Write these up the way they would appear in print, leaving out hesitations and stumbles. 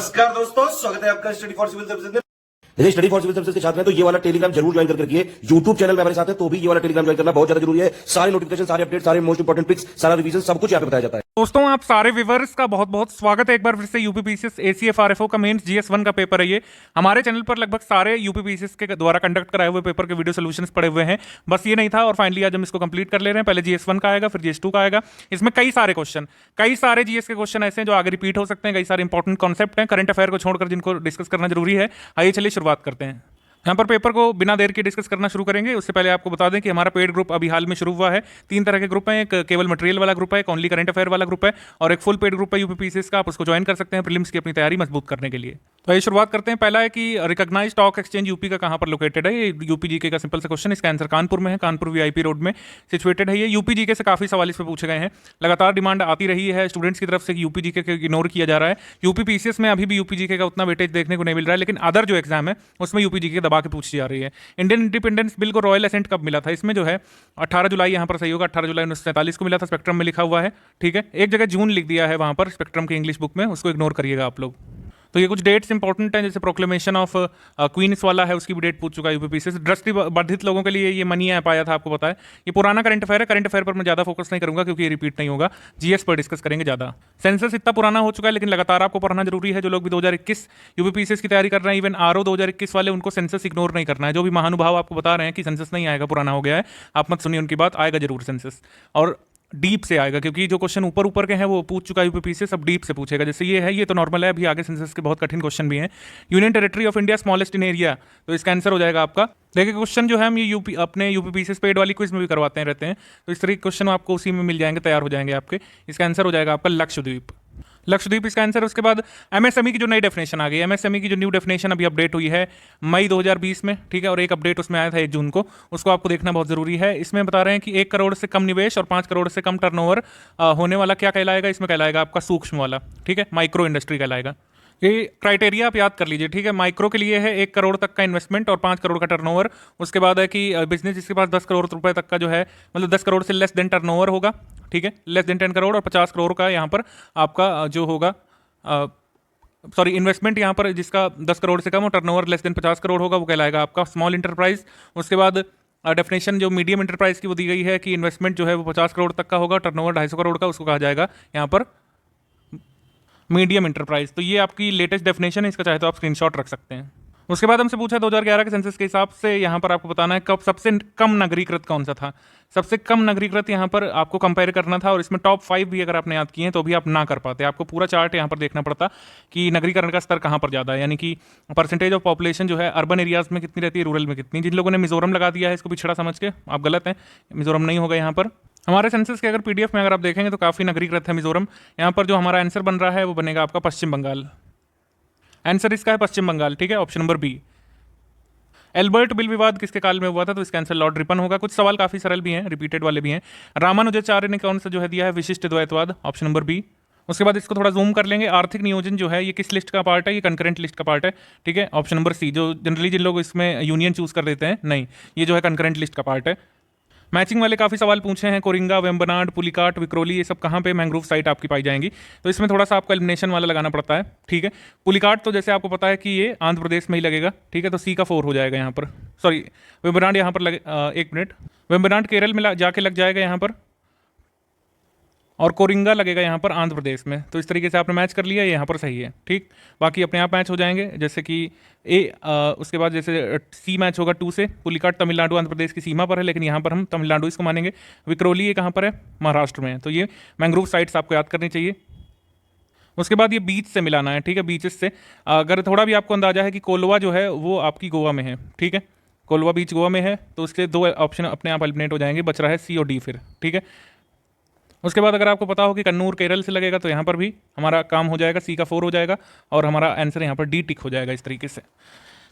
नमस्कार दोस्तों, स्वागत है आपका स्टडी फॉर सिविल सर्विसेज में। जैसे स्टडी फॉर सिविल सर्विसेज के छात्र हैं तो ये वाला टेलीग्राम जरूर ज्वाइन करके रखिए। यूट्यूब चैनल में हमारे साथ है तो भी ये वाला टेलीग्राम ज्वाइन करना बहुत ज्यादा जरूरी है। सारे नोटिफिकेशन, सारे अपडेट, सारे मोस्ट इंपोर्टेंट पिक्स, सारा रिवीजन सब कुछ यहाँ पे बताया जाता है। दोस्तों आप सारे व्यूअर्स का बहुत बहुत स्वागत है एक बार फिर से। यूपीपीसीएस एसीएफआरएफओ का मेंस जीएस1 का पेपर है ये। हमारे चैनल पर लगभग सारे यूपीपीसीएस के द्वारा कंडक्ट कराए हुए पेपर के वीडियो सोल्यूशंस पड़े हुए हैं। बस ये नहीं था और फाइनली आज हम इसको कंप्लीट कर ले रहे हैं। पहले जीएस1 का आएगा, फिर जीएस2 का आएगा। इसमें कई सारे जीएस के क्वेश्चन ऐसे हैं जो आगे रिपीट हो सकते हैं। कई सारे इंपॉर्टेंट कॉन्सेप्ट हैं करंट अफेयर को छोड़कर जिनको डिस्कस करना जरूरी है। आइए चलिए शुरुआत करते हैं। यहाँ पर पेपर को बिना देर के डिस्कस करना शुरू करेंगे। उससे पहले आपको बता दें कि हमारा पेड ग्रुप अभी हाल में शुरू हुआ है। 3 तरह के ग्रुप हैं, एक केवल मटेरियल वाला ग्रुप है, एक ओनली करंट अफेयर वाला ग्रुप है और एक फुल पेड ग्रुप है यूपीपीसीएस का। आप उसको ज्वाइन कर सकते हैं प्रीलिम्स की अपनी तैयारी मजबूत करने के लिए। तो ये शुरुआत करते हैं। पहला है कि रिकॉग्नाइज्ड स्टॉक एक्सचेंज यूपी का कहाँ पर लोकेटेड है। ये यूपी जीके का सिंपल सा क्वेश्चन। इसका आंसर कानपुर में है। कानपुर वीआईपी रोड में सिचुएटेड है ये। यूपी जीके से काफी सवाल इस पर पूछे गए हैं। लगातार डिमांड आती रही है स्टूडेंट्स की तरफ से कि यूपी जीके को इग्नोर किया जा रहा है। यूपीपीसीएस में अभी भी यूपी जीके का उतना वेटेज देखने को नहीं मिल रहा है, लेकिन अदर जो एग्जाम है उसमें यूपी जीके दबा के पूछी जा रही है। इंडियन इंडिपेंडेंस बिल को रॉयल असेंट कब मिला था? इसमें जो है 18 जुलाई यहाँ पर सही होगा। 18 जुलाई 1947 को मिला था। स्पेक्ट्रम में लिखा हुआ है, ठीक है। एक जगह जून लिख दिया है वहाँ पर स्पेक्ट्रम की इंग्लिश बुक में, उसको इग्नोर करिएगा आप लोग। तो ये कुछ डेट्स इंपॉर्टेंट हैं, जैसे प्रोक्लेमेशन ऑफ क्वींस वाला है, उसकी भी डेट पूछ चुका है यूपीपीसीएस। दृष्टि बाधित लोगों के लिए ये मनी ऐप आया था, आपको पता है। ये पुराना करंट अफेयर है। करंट अफेयर पर मैं ज़्यादा फोकस नहीं करूंगा क्योंकि ये रिपीट नहीं होगा। जीएस पर डिस्कस करेंगे ज़्यादा। सेंसस इतना पुराना हो चुका है लेकिन लगातार आपको पढ़ना जरूरी है। जो लोग भी 2021 यूपीपीसीएस की तैयारी कर रहे हैं, इवन आरओ 2021 वाले, उनको सेंसस इग्नोर नहीं करना है। जो भी महानुभाव आपको बता रहे हैं कि सेंसस नहीं आएगा, पुराना हो गया है, आप मत सुनिए उनकी बात। आएगा जरूर सेंसस, और डीप से आएगा, क्योंकि जो क्वेश्चन ऊपर ऊपर के हैं वो पूछ चुका है यूपीपीसीएस, सब डीप से पूछेगा। जैसे ये है, ये तो नॉर्मल है। अभी आगे सेंसस के बहुत कठिन क्वेश्चन भी हैं। Union territory of India smallest in area, तो इसका आंसर हो जाएगा आपका। देखिए क्वेश्चन जो है हम ये अपने यूपीपीसीएस पेड वाली क्विज में भी करवाते हैं रहते हैं, तो इस तरह के क्वेश्चन आपको उसी में मिल जाएंगे, तैयार हो जाएंगे आपके। इसका आंसर हो जाएगा आपका लक्षद्वीप। लक्षद्वीप इसका आंसर है। उसके बाद एमएसएमई की जो नई डेफिनेशन आ गई है, एमएसएमई की जो न्यू डेफिनेशन अभी अपडेट हुई है मई 2020 में, ठीक है। और एक अपडेट उसमें आया था 1 जून को, उसको आपको देखना बहुत जरूरी है। इसमें बता रहे हैं कि 1 करोड़ से कम निवेश और 5 करोड़ से कम टर्नओवर होने वाला क्या कहलाएगा? इसमें कहलाएगा आपका सूक्ष्म वाला, ठीक है, माइक्रो इंडस्ट्री कहलाएगा। ये क्राइटेरिया आप याद कर लीजिए, ठीक है। माइक्रो के लिए है 1 करोड़ तक का इन्वेस्टमेंट और 5 करोड़ का टर्नओवर। उसके बाद है कि बिजनेस जिसके पास 10 करोड़ रुपए तक का जो है, मतलब 10 करोड़ से लेस देन टर्नओवर होगा, ठीक है, लेस देन 10 करोड़, और 50 करोड़ का यहाँ पर आपका जो होगा, सॉरी, इन्वेस्टमेंट यहाँ पर जिसका 10 करोड़ से कम और टर्नओवर लेस देन 50 करोड़ होगा, वो कहलाएगा आपका स्मॉल इंटरप्राइज। उसके बाद डेफिनेशन जो मीडियम इंटरप्राइज की वो दी गई है कि इन्वेस्टमेंट जो है वो 50 करोड़ तक का होगा, टर्नओवर 250 करोड़ का, उसको कहा जाएगा यहाँ पर मीडियम इंटरप्राइज। तो ये आपकी लेटेस्ट डेफिनेशन है, इसका चाहे तो आप स्क्रीनशॉट रख सकते हैं। उसके बाद हमसे पूछा 2011 के सेंसस के हिसाब से यहाँ पर आपको बताना है कब सबसे कम नगरीकृत कौन सा था। सबसे कम नगरीकृत यहाँ पर आपको कंपेयर करना था, और इसमें टॉप 5 भी अगर आपने याद किए हैं तो भी आप ना कर पाते। आपको पूरा चार्ट यहाँ पर देखना पड़ता कि नगरीकरण का स्तर कहाँ पर ज़्यादा है, यानी कि परसेंटेज ऑफ पॉपुलेशन जो है अर्बन एरियाज में कितनी रहती है, रूरल में कितनी। जिन लोगों ने मिजोरम लगा दिया है इसको पिछड़ा समझ के, आप गलत हैं। मिजोरम नहीं होगा यहाँ पर। हमारे सेंसस के अगर पीडीएफ में अगर आप देखेंगे तो काफ़ी नगरीकृत है मिजोरम। यहाँ पर जो हमारा आंसर बन रहा है वो बनेगा आपका पश्चिम बंगाल। आंसर इसका है पश्चिम बंगाल, ठीक है, option number B. Ilbert bill विवाद किसके काल में हुआ था? तो इसका आंसर लॉर्ड रिपन होगा। कुछ सवाल काफी सरल भी हैं, रिपीटेड वाले भी हैं। रामानुजाचार्य ने कौन सा जो है दिया है? विशिष्ट द्वैतवाद, ऑप्शन नंबर बी। उसके बाद इसको थोड़ा जूम कर लेंगे। आर्थिक नियोजन जो है ये किस लिस्ट का पार्ट है? ये कंकरेंट लिस्ट का पार्ट है, ठीक है, ऑप्शन नंबर सी। जो जनरली जिन लोग इसमें यूनियन चूज कर देते हैं, नहीं, ये जो है कंकरेंट लिस्ट का पार्ट है। मैचिंग वाले काफ़ी सवाल पूछे हैं। कोरिंगा, वेम्बनाड, पुलिकाट, विक्रोली, ये सब कहाँ पे मैंग्रोव साइट आपकी पाई जाएंगी? तो इसमें थोड़ा सा आपको एलिमिनेशन वाला लगाना पड़ता है, ठीक है। पुलिकाट तो जैसे आपको पता है कि ये आंध्र प्रदेश में ही लगेगा, ठीक है, तो सी का 4 हो जाएगा यहाँ पर। सॉरी, वेम्बनाड यहाँ पर लगे, एक मिनट, वेम्बनाड केरल में जाके लग जाएगा यहाँ पर, और कोरिंगा लगेगा यहाँ पर आंध्र प्रदेश में। तो इस तरीके से आपने मैच कर लिया, ये यहाँ पर सही है, ठीक। बाकी अपने आप मैच हो जाएंगे, जैसे कि उसके बाद जैसे सी मैच होगा 2 से। पुलिकाट तमिलनाडु आंध्र प्रदेश की सीमा पर है, लेकिन यहाँ पर हम तमिलनाडु इसको मानेंगे। विक्रोली ये कहाँ पर है? महाराष्ट्र में है। तो ये मैंग्रोव साइट्स आपको याद करनी चाहिए। उसके बाद ये बीच से मिलाना है, ठीक है, बीचेस से। अगर थोड़ा भी आपको अंदाजा है कि कोलवा जो है वो आपकी गोवा में है, ठीक है, कोलवा बीच गोवा में है, तो उसके 2 ऑप्शन अपने आप एलिमिनेट हो जाएंगे, बच रहा है सी और डी फिर, ठीक है। उसके बाद अगर आपको पता हो कि कन्नूर केरल से लगेगा तो यहाँ पर भी हमारा काम हो जाएगा, सी का 4 हो जाएगा, और हमारा आंसर यहाँ पर डी टिक हो जाएगा इस तरीके से।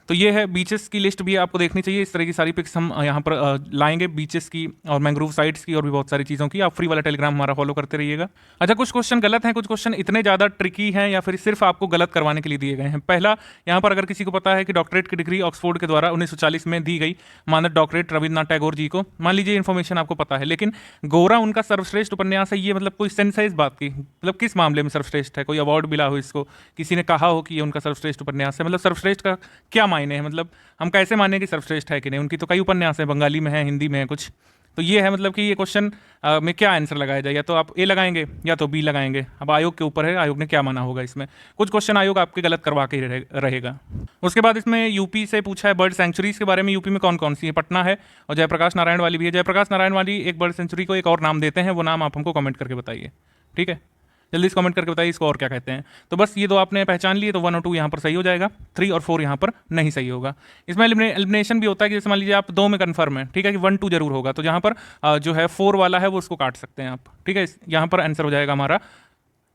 तो ये है बीचेस की लिस्ट भी आपको देखनी चाहिए। इस तरह की सारी पिक्स हम यहाँ पर लाएंगे, बीचेस की और मैंग्रोव साइट्स की और भी बहुत सारी चीज़ों की। आप फ्री वाला टेलीग्राम हमारा फॉलो करते रहिएगा। अच्छा, कुछ क्वेश्चन गलत हैं, कुछ क्वेश्चन इतने ज़्यादा ट्रिकी हैं या फिर सिर्फ आपको गलत करवाने के लिए दिए गए हैं। पहला, यहाँ पर अगर किसी को पता है कि डॉक्टरेट की डिग्री ऑक्सफोर्ड के द्वारा 1940 में दी गई मानद डॉक्टरेट रविन्द्रनाथ टैगोर जी को, मान लीजिए इन्फॉर्मेशन आपको पता है, लेकिन गोरा उनका सर्वश्रेष्ठ उपन्यास है, ये मतलब कोई सेंस है इस बात की? मतलब किस मामले में सर्वश्रेष्ठ है? कोई अवार्ड मिला हो इसको, किसी ने कहा हो कि ये उनका सर्वश्रेष्ठ उपन्यास है? मतलब सर्वश्रेष्ठ का क्या मायने हैं? मतलब हम कैसे माने कि सर्वश्रेष्ठ है कि नहीं? उनकी तो कई उपन्यास हैं, बंगाली में है, हिंदी में है कुछ। तो ये है मतलब कि ये क्वेश्चन में क्या आंसर लगाया जाए, या तो आप ए लगाएंगे या तो बी लगाएंगे। अब आयोग के ऊपर है, आयोग ने क्या माना होगा इसमें। कुछ क्वेश्चन आयोग आपके गलत करवा के रहेगा। उसके बाद इसमें यूपी से पूछा है बर्ड सेंचुरीज के बारे में। यूपी में कौन कौन सी है? पटना है और जयप्रकाश नारायण वाली भी है। जयप्रकाश नारायण वाली एक बर्ड सेंचुरी को एक और नाम देते हैं, वो नाम आप हमको कमेंट करके बताइए, ठीक है? जल्दी से कमेंट करके बताइए इसको और क्या कहते हैं। तो बस ये दो आपने पहचान लिए, तो 1 और 2 यहाँ पर सही हो जाएगा, 3 और 4 यहाँ पर नहीं सही होगा। इसमें एलिमिनेशन भी होता है कि जैसे मान लीजिए आप 2 में कन्फर्म है, ठीक है, कि 1 2 जरूर होगा, तो जहाँ पर जो है 4 वाला है वो उसको काट सकते हैं आप, ठीक है? यहाँ पर आंसर हो जाएगा हमारा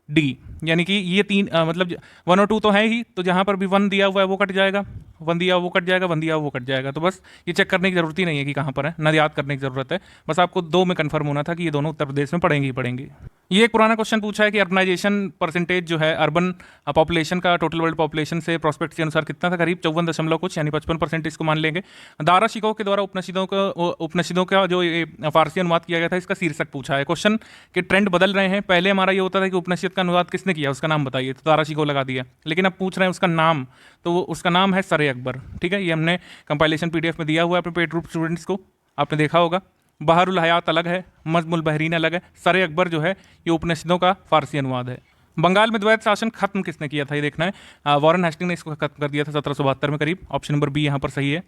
डी, यानी कि ये 3 मतलब 1 और 2 तो है ही, तो जहाँ पर भी 1 दिया हुआ है वो कट जाएगा, 1 दिया वो कट जाएगा, 1 दिया वो कट जाएगा। तो बस ये चेक करने की जरूरत ही नहीं है कि कहाँ पर है, ना याद करने की जरूरत है, बस आपको 2 में कन्फर्म होना था कि ये दोनों उत्तर प्रदेश में पड़ेंगे ही पड़ेंगे। ये एक पुराना क्वेश्चन पूछा है कि अर्बनाइजेशन परसेंटेज जो है अर्बन पॉपुलेशन का टोटल वर्ल्ड पॉपुलेशन से प्रोस्पेक्ट के अनुसार कितना था? करीब 54 कुछ, यानी 55% इसको मान लेंगे। दारा शिकोह के द्वारा उपनिषदों का जो ये फारसी अनुवाद किया गया था, इसका शीर्षक पूछा है। क्वेश्चन के ट्रेंड बदल रहे हैं। पहले हमारा ये होता था कि उपनिषद का अनुवाद किसने किया, उसका नाम बताइए, तो दारा शिकोह लगा दिया। लेकिन अब पूछ रहे हैं उसका नाम, तो उसका नाम है सरे अकबर, ठीक है? ये हमने कंपाइलेशन PDF में दिया हुआ है अपने पेड ग्रुप स्टूडेंट्स को, आपने देखा होगा। बहरुल हयात अलग है, मजमुल बहरीन अलग है, सरे अकबर जो है ये उपनिषदों का फारसी अनुवाद है। बंगाल में द्वैत शासन खत्म किसने किया था, ये देखना है। वॉरेन हेस्टिंग ने इसको खत्म कर दिया था 1772 में करीब। ऑप्शन नंबर बी यहाँ पर सही है।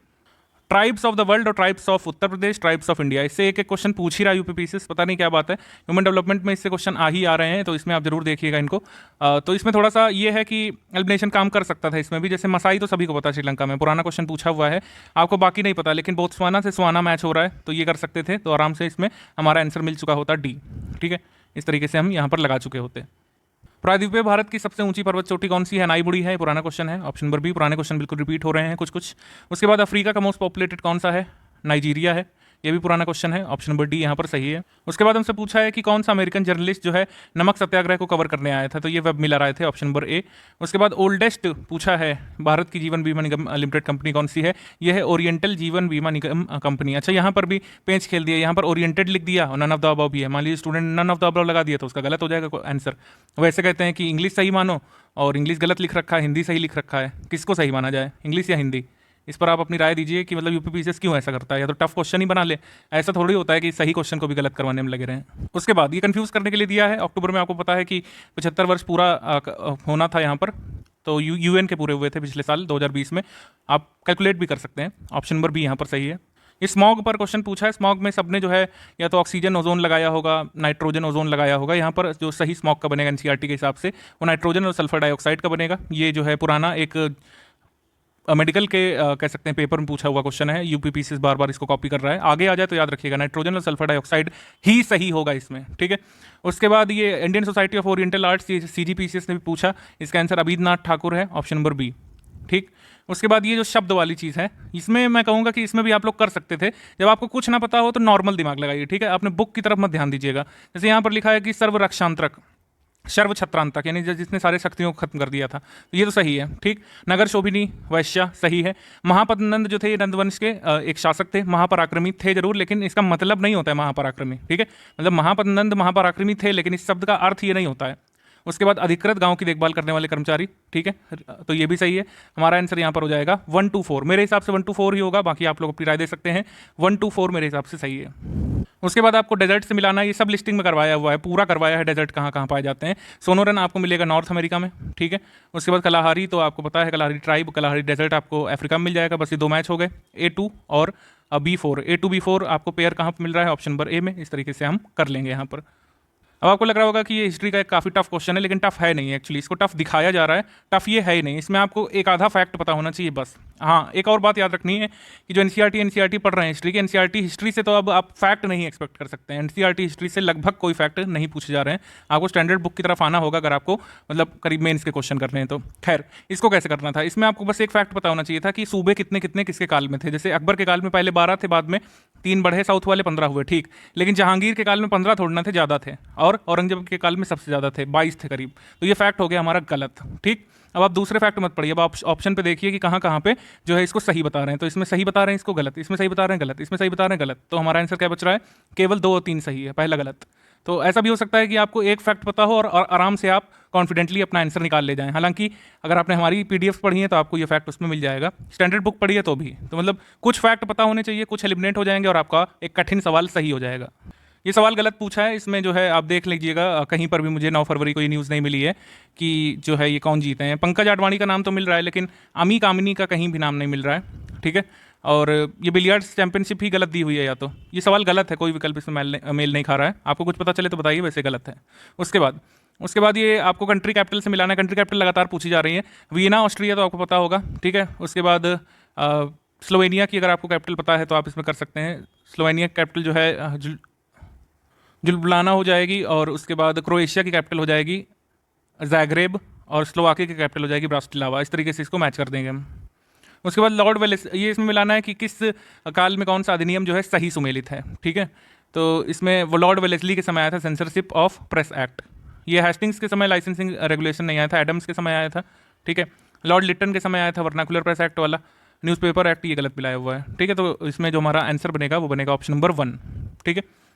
ट्राइब्स ऑफ द वर्ल्ड और tribes of Uttar Pradesh, tribes of India, इससे एक एक क्वेश्चन पूछ ही रहा यूपीपीसीएस, पता नहीं क्या बात है। ह्यूमन डेवलपमेंट में इससे क्वेश्चन आ ही आ रहे हैं, तो इसमें आप जरूर देखिएगा इनको। तो इसमें थोड़ा सा ये है कि एलिमिनेशन काम कर सकता था इसमें भी, जैसे मसाई तो सभी को पता है, श्रीलंका में पुराना क्वेश्चन पूछा हुआ है, आपको बाकी नहीं पता, लेकिन बोत्सवाना से स्वाना मैच हो रहा है, तो ये कर सकते थे, तो आराम से इसमें हमारा आंसर मिल चुका होता डी, ठीक है? इस तरीके से हम यहाँ पर लगा चुके होते। प्रायद्वीपीय भारत की सबसे ऊंची पर्वत चोटी कौन सी है? नाईबुड़ी है, पुराना क्वेश्चन है। ऑप्शन नंबर बी, पुराने क्वेश्चन बिल्कुल रिपीट हो रहे हैं कुछ कुछ। उसके बाद अफ्रीका का मोस्ट पॉपुलेटेड कौन सा है? नाइजीरिया है, ये भी पुराना क्वेश्चन है। ऑप्शन नंबर डी यहाँ पर सही है। उसके बाद हमसे पूछा है कि कौन सा अमेरिकन जर्नलिस्ट जो है नमक सत्याग्रह को कवर करने आया था, तो ये वेब मिलर आए थे। Option number A. उसके बाद ओल्डेस्ट पूछा है भारत की जीवन बीमा निगम लिमिटेड कंपनी कौन सी है? यह है ओरिएंटल जीवन बीमा निगम कंपनी। अच्छा, यहाँ पर भी पेंच खेल दिया, यहाँ पर ओरिएंटेड लिख दिया और नन ऑफ द अबव भी है। मान लीजिए student none of the above लगा दिया तो उसका गलत हो जाएगा आंसर। वैसे कहते हैं कि इंग्लिश सही मानो, और इंग्लिश गलत लिख रखा है, हिंदी सही लिख रखा है, किसको सही माना जाए, इंग्लिश या हिंदी? इस पर आप अपनी राय दीजिए कि मतलब यूपीपीसीएस क्यों ऐसा करता है, या तो टफ क्वेश्चन ही बना ले, ऐसा थोड़ी होता है कि सही क्वेश्चन को भी गलत करवाने में लगे रहे हैं। उसके बाद ये कंफ्यूज करने के लिए दिया है, अक्टूबर में आपको पता है कि 75 वर्ष पूरा होना था यहाँ पर, तो यूएन के पूरे हुए थे पिछले साल 2020 में, आप कैलकुलेट भी कर सकते हैं। ऑप्शन नंबर बी यहाँ पर सही है। इस स्मॉग पर क्वेश्चन पूछा है, स्मॉग में सबने जो है या तो ऑक्सीजन ओजोन लगाया होगा, नाइट्रोजन ओजोन लगाया होगा। यहाँ पर जो सही स्मॉग का बनेगा एनसीईआरटी के हिसाब से वो नाइट्रोजन और सल्फर डाइऑक्साइड का बनेगा। ये जो है पुराना एक मेडिकल के कह सकते हैं पेपर में पूछा हुआ क्वेश्चन है, यूपीपीसीएस बार बार इसको कॉपी कर रहा है। आगे आ जाए तो याद रखिएगा नाइट्रोजन और सल्फर डाइऑक्साइड ही सही होगा इसमें, ठीक है? उसके बाद ये Indian society of oriental arts, ये सीजीपीसीएस ने भी पूछा, इसका आंसर अभिदनाथ ठाकुर है। ऑप्शन नंबर बी, ठीक। उसके बाद ये जो शब्द वाली चीज़ है, इसमें मैं कहूँगा कि इसमें भी आप लोग कर सकते थे। जब आपको कुछ ना पता हो तो नॉर्मल दिमाग लगाइए, ठीक है? आपने बुक की तरफ मत ध्यान दीजिएगा। जैसे यहाँ पर लिखा है कि सर्वरक्षांतरक, सर्व छत्रांतक, यानी जिसने सारे शक्तियों को खत्म कर दिया था, तो ये तो सही है, ठीक। नगर शोभिनी वैश्या सही है। महापद्मनंद जो थे ये नंदवंश के एक शासक थे, महापराक्रमी थे जरूर, लेकिन इसका मतलब नहीं होता है महापराक्रमी, ठीक है? मतलब महापद्मनंद महापराक्रमी थे, लेकिन इस शब्द का अर्थ ये नहीं होता है। उसके बाद अधिकृत गांव की देखभाल करने वाले कर्मचारी, ठीक है, तो ये भी सही है। हमारा आंसर यहाँ पर हो जाएगा 1 to 4, मेरे हिसाब से 1 to 4 ही होगा, बाकी आप लोग अपनी राय दे सकते हैं। 1 to 4 मेरे हिसाब से सही है। उसके बाद आपको डेजर्ट से मिलाना, ये सब लिस्टिंग में करवाया हुआ है, पूरा करवाया है डेजर्ट कहाँ कहाँ पाए जाते हैं। सोनोरन आपको मिलेगा नॉर्थ अमेरिका में, ठीक है। उसके बाद कलाहारी, तो आपको पता है कलाहारी ट्राइब, कलाहारी डेजर्ट आपको अफ्रीका में मिल जाएगा। बस ये 2 मैच हो गए, A2 और B4। A2 B4 आपको पेयर कहाँ पर मिल रहा है? ऑप्शन नंबर ए में। इस तरीके से हम कर लेंगे यहाँ पर। अब आपको लग रहा होगा कि ये हिस्ट्री का एक काफ़ी टफ क्वेश्चन है, लेकिन टफ है नहीं एक्चुअली, इसको टफ दिखाया जा रहा है, टफ ये है ही नहीं। इसमें आपको एक आधा फैक्ट पता होना चाहिए बस। हाँ, एक और बात याद रखनी है कि जो एनसीईआरटी पढ़ रहे हैं हिस्ट्री के, एनसीईआरटी हिस्ट्री से तो अब आप फैक्ट नहीं एक्सपेक्ट कर सकते हैं। एनसीईआरटी हिस्ट्री से लगभग कोई फैक्ट नहीं पूछे जा रहे हैं, आपको स्टैंडर्ड बुक की तरफ आना होगा अगर आपको मतलब करीब मेंस के क्वेश्चन करने हैं तो। खैर, इसको कैसे करना था, इसमें आपको बस एक फैक्ट पता होना चाहिए था कि सूबे कितने कितने किसके काल में थे। जैसे अकबर के काल में पहले 12 थे, बाद में 3 बढ़े, साउथ वाले 15 हुए, ठीक। लेकिन जहांगीर के काल में 15 थोड़ी ना थे, ज़्यादा थे, और औरंगजेब के काल में सबसे ज़्यादा थे, 22 थे करीब। तो ये फैक्ट हो गया हमारा गलत, ठीक। अब आप दूसरे फैक्ट मत पढ़िए, अब आप ऑप्शन पे देखिए कि कहाँ कहाँ पे जो है इसको सही बता रहे हैं। तो इसमें सही बता रहे हैं, इसको गलत, इसमें सही बता रहे हैं गलत, इसमें सही बता रहे हैं गलत। तो हमारा आंसर क्या बच रहा है, केवल 2 और 3 सही है, पहला गलत। तो ऐसा भी हो सकता है कि आपको एक फैक्ट पता हो और आराम से आप कॉन्फिडेंटली अपना आंसर निकाल ले जाएं। हालांकि अगर आपने हमारी पीडीएफ पढ़ी है तो आपको ये फैक्ट उसमें मिल जाएगा, स्टैंडर्ड बुक पढ़ी है तो भी। तो मतलब कुछ फैक्ट पता होने चाहिए, कुछ एलिमिनेट हो जाएंगे और आपका एक कठिन सवाल सही हो जाएगा। ये सवाल गलत पूछा है, इसमें जो है आप देख लीजिएगा, कहीं पर भी मुझे 9 फरवरी को ये न्यूज़ नहीं मिली है कि जो है ये कौन जीते हैं। पंकज आडवाणी का नाम तो मिल रहा है, लेकिन अमी कामिनी का कहीं भी नाम नहीं मिल रहा है, ठीक है। और ये बिलियर्ड्स चैंपियनशिप ही गलत दी हुई है, या तो ये सवाल गलत है, कोई विकल्प इसमें मेल नहीं खा रहा है। आपको कुछ पता चले तो बताइए, वैसे गलत है। उसके बाद ये आपको कंट्री कैपिटल से मिलाना है, कंट्री कैपिटल लगातार पूछी जा रही है। वियना ऑस्ट्रिया तो आपको पता होगा, ठीक है। उसके बाद स्लोवेनिया की अगर आपको कैपिटल पता है तो आप इसमें कर सकते हैं। स्लोवेनिया की कैपिटल जो है जुल्बलाना हो जाएगी, और उसके बाद क्रोएशिया की कैपिटल हो जाएगी ज़ैग्रेब, और स्लोवाकिया की कैपिटल हो जाएगी ब्राटिस्लावा। इस तरीके से इसको मैच कर देंगे हम। उसके बाद लॉर्ड वेलेस, ये इसमें मिलाना है कि किस काल में कौन सा अधिनियम जो है सही सुमेलित है, ठीक है। तो इसमें वो लॉर्ड वेलेस्ली के समय आया था सेंसरशिप ऑफ प्रेस एक्ट। ये हेस्टिंग्स के समय लाइसेंसिंग रेगुलेशन नहीं आया था, एडम्स के समय आया था, ठीक है। लॉर्ड लिटन के समय आया था वर्नाकुलर प्रेस एक्ट वाला। न्यूज़पेपर एक्ट ये गलत मिलाया हुआ है, ठीक है। तो इसमें जो हमारा आंसर बनेगा वो बनेगा ऑप्शन नंबर 1, ठीक है।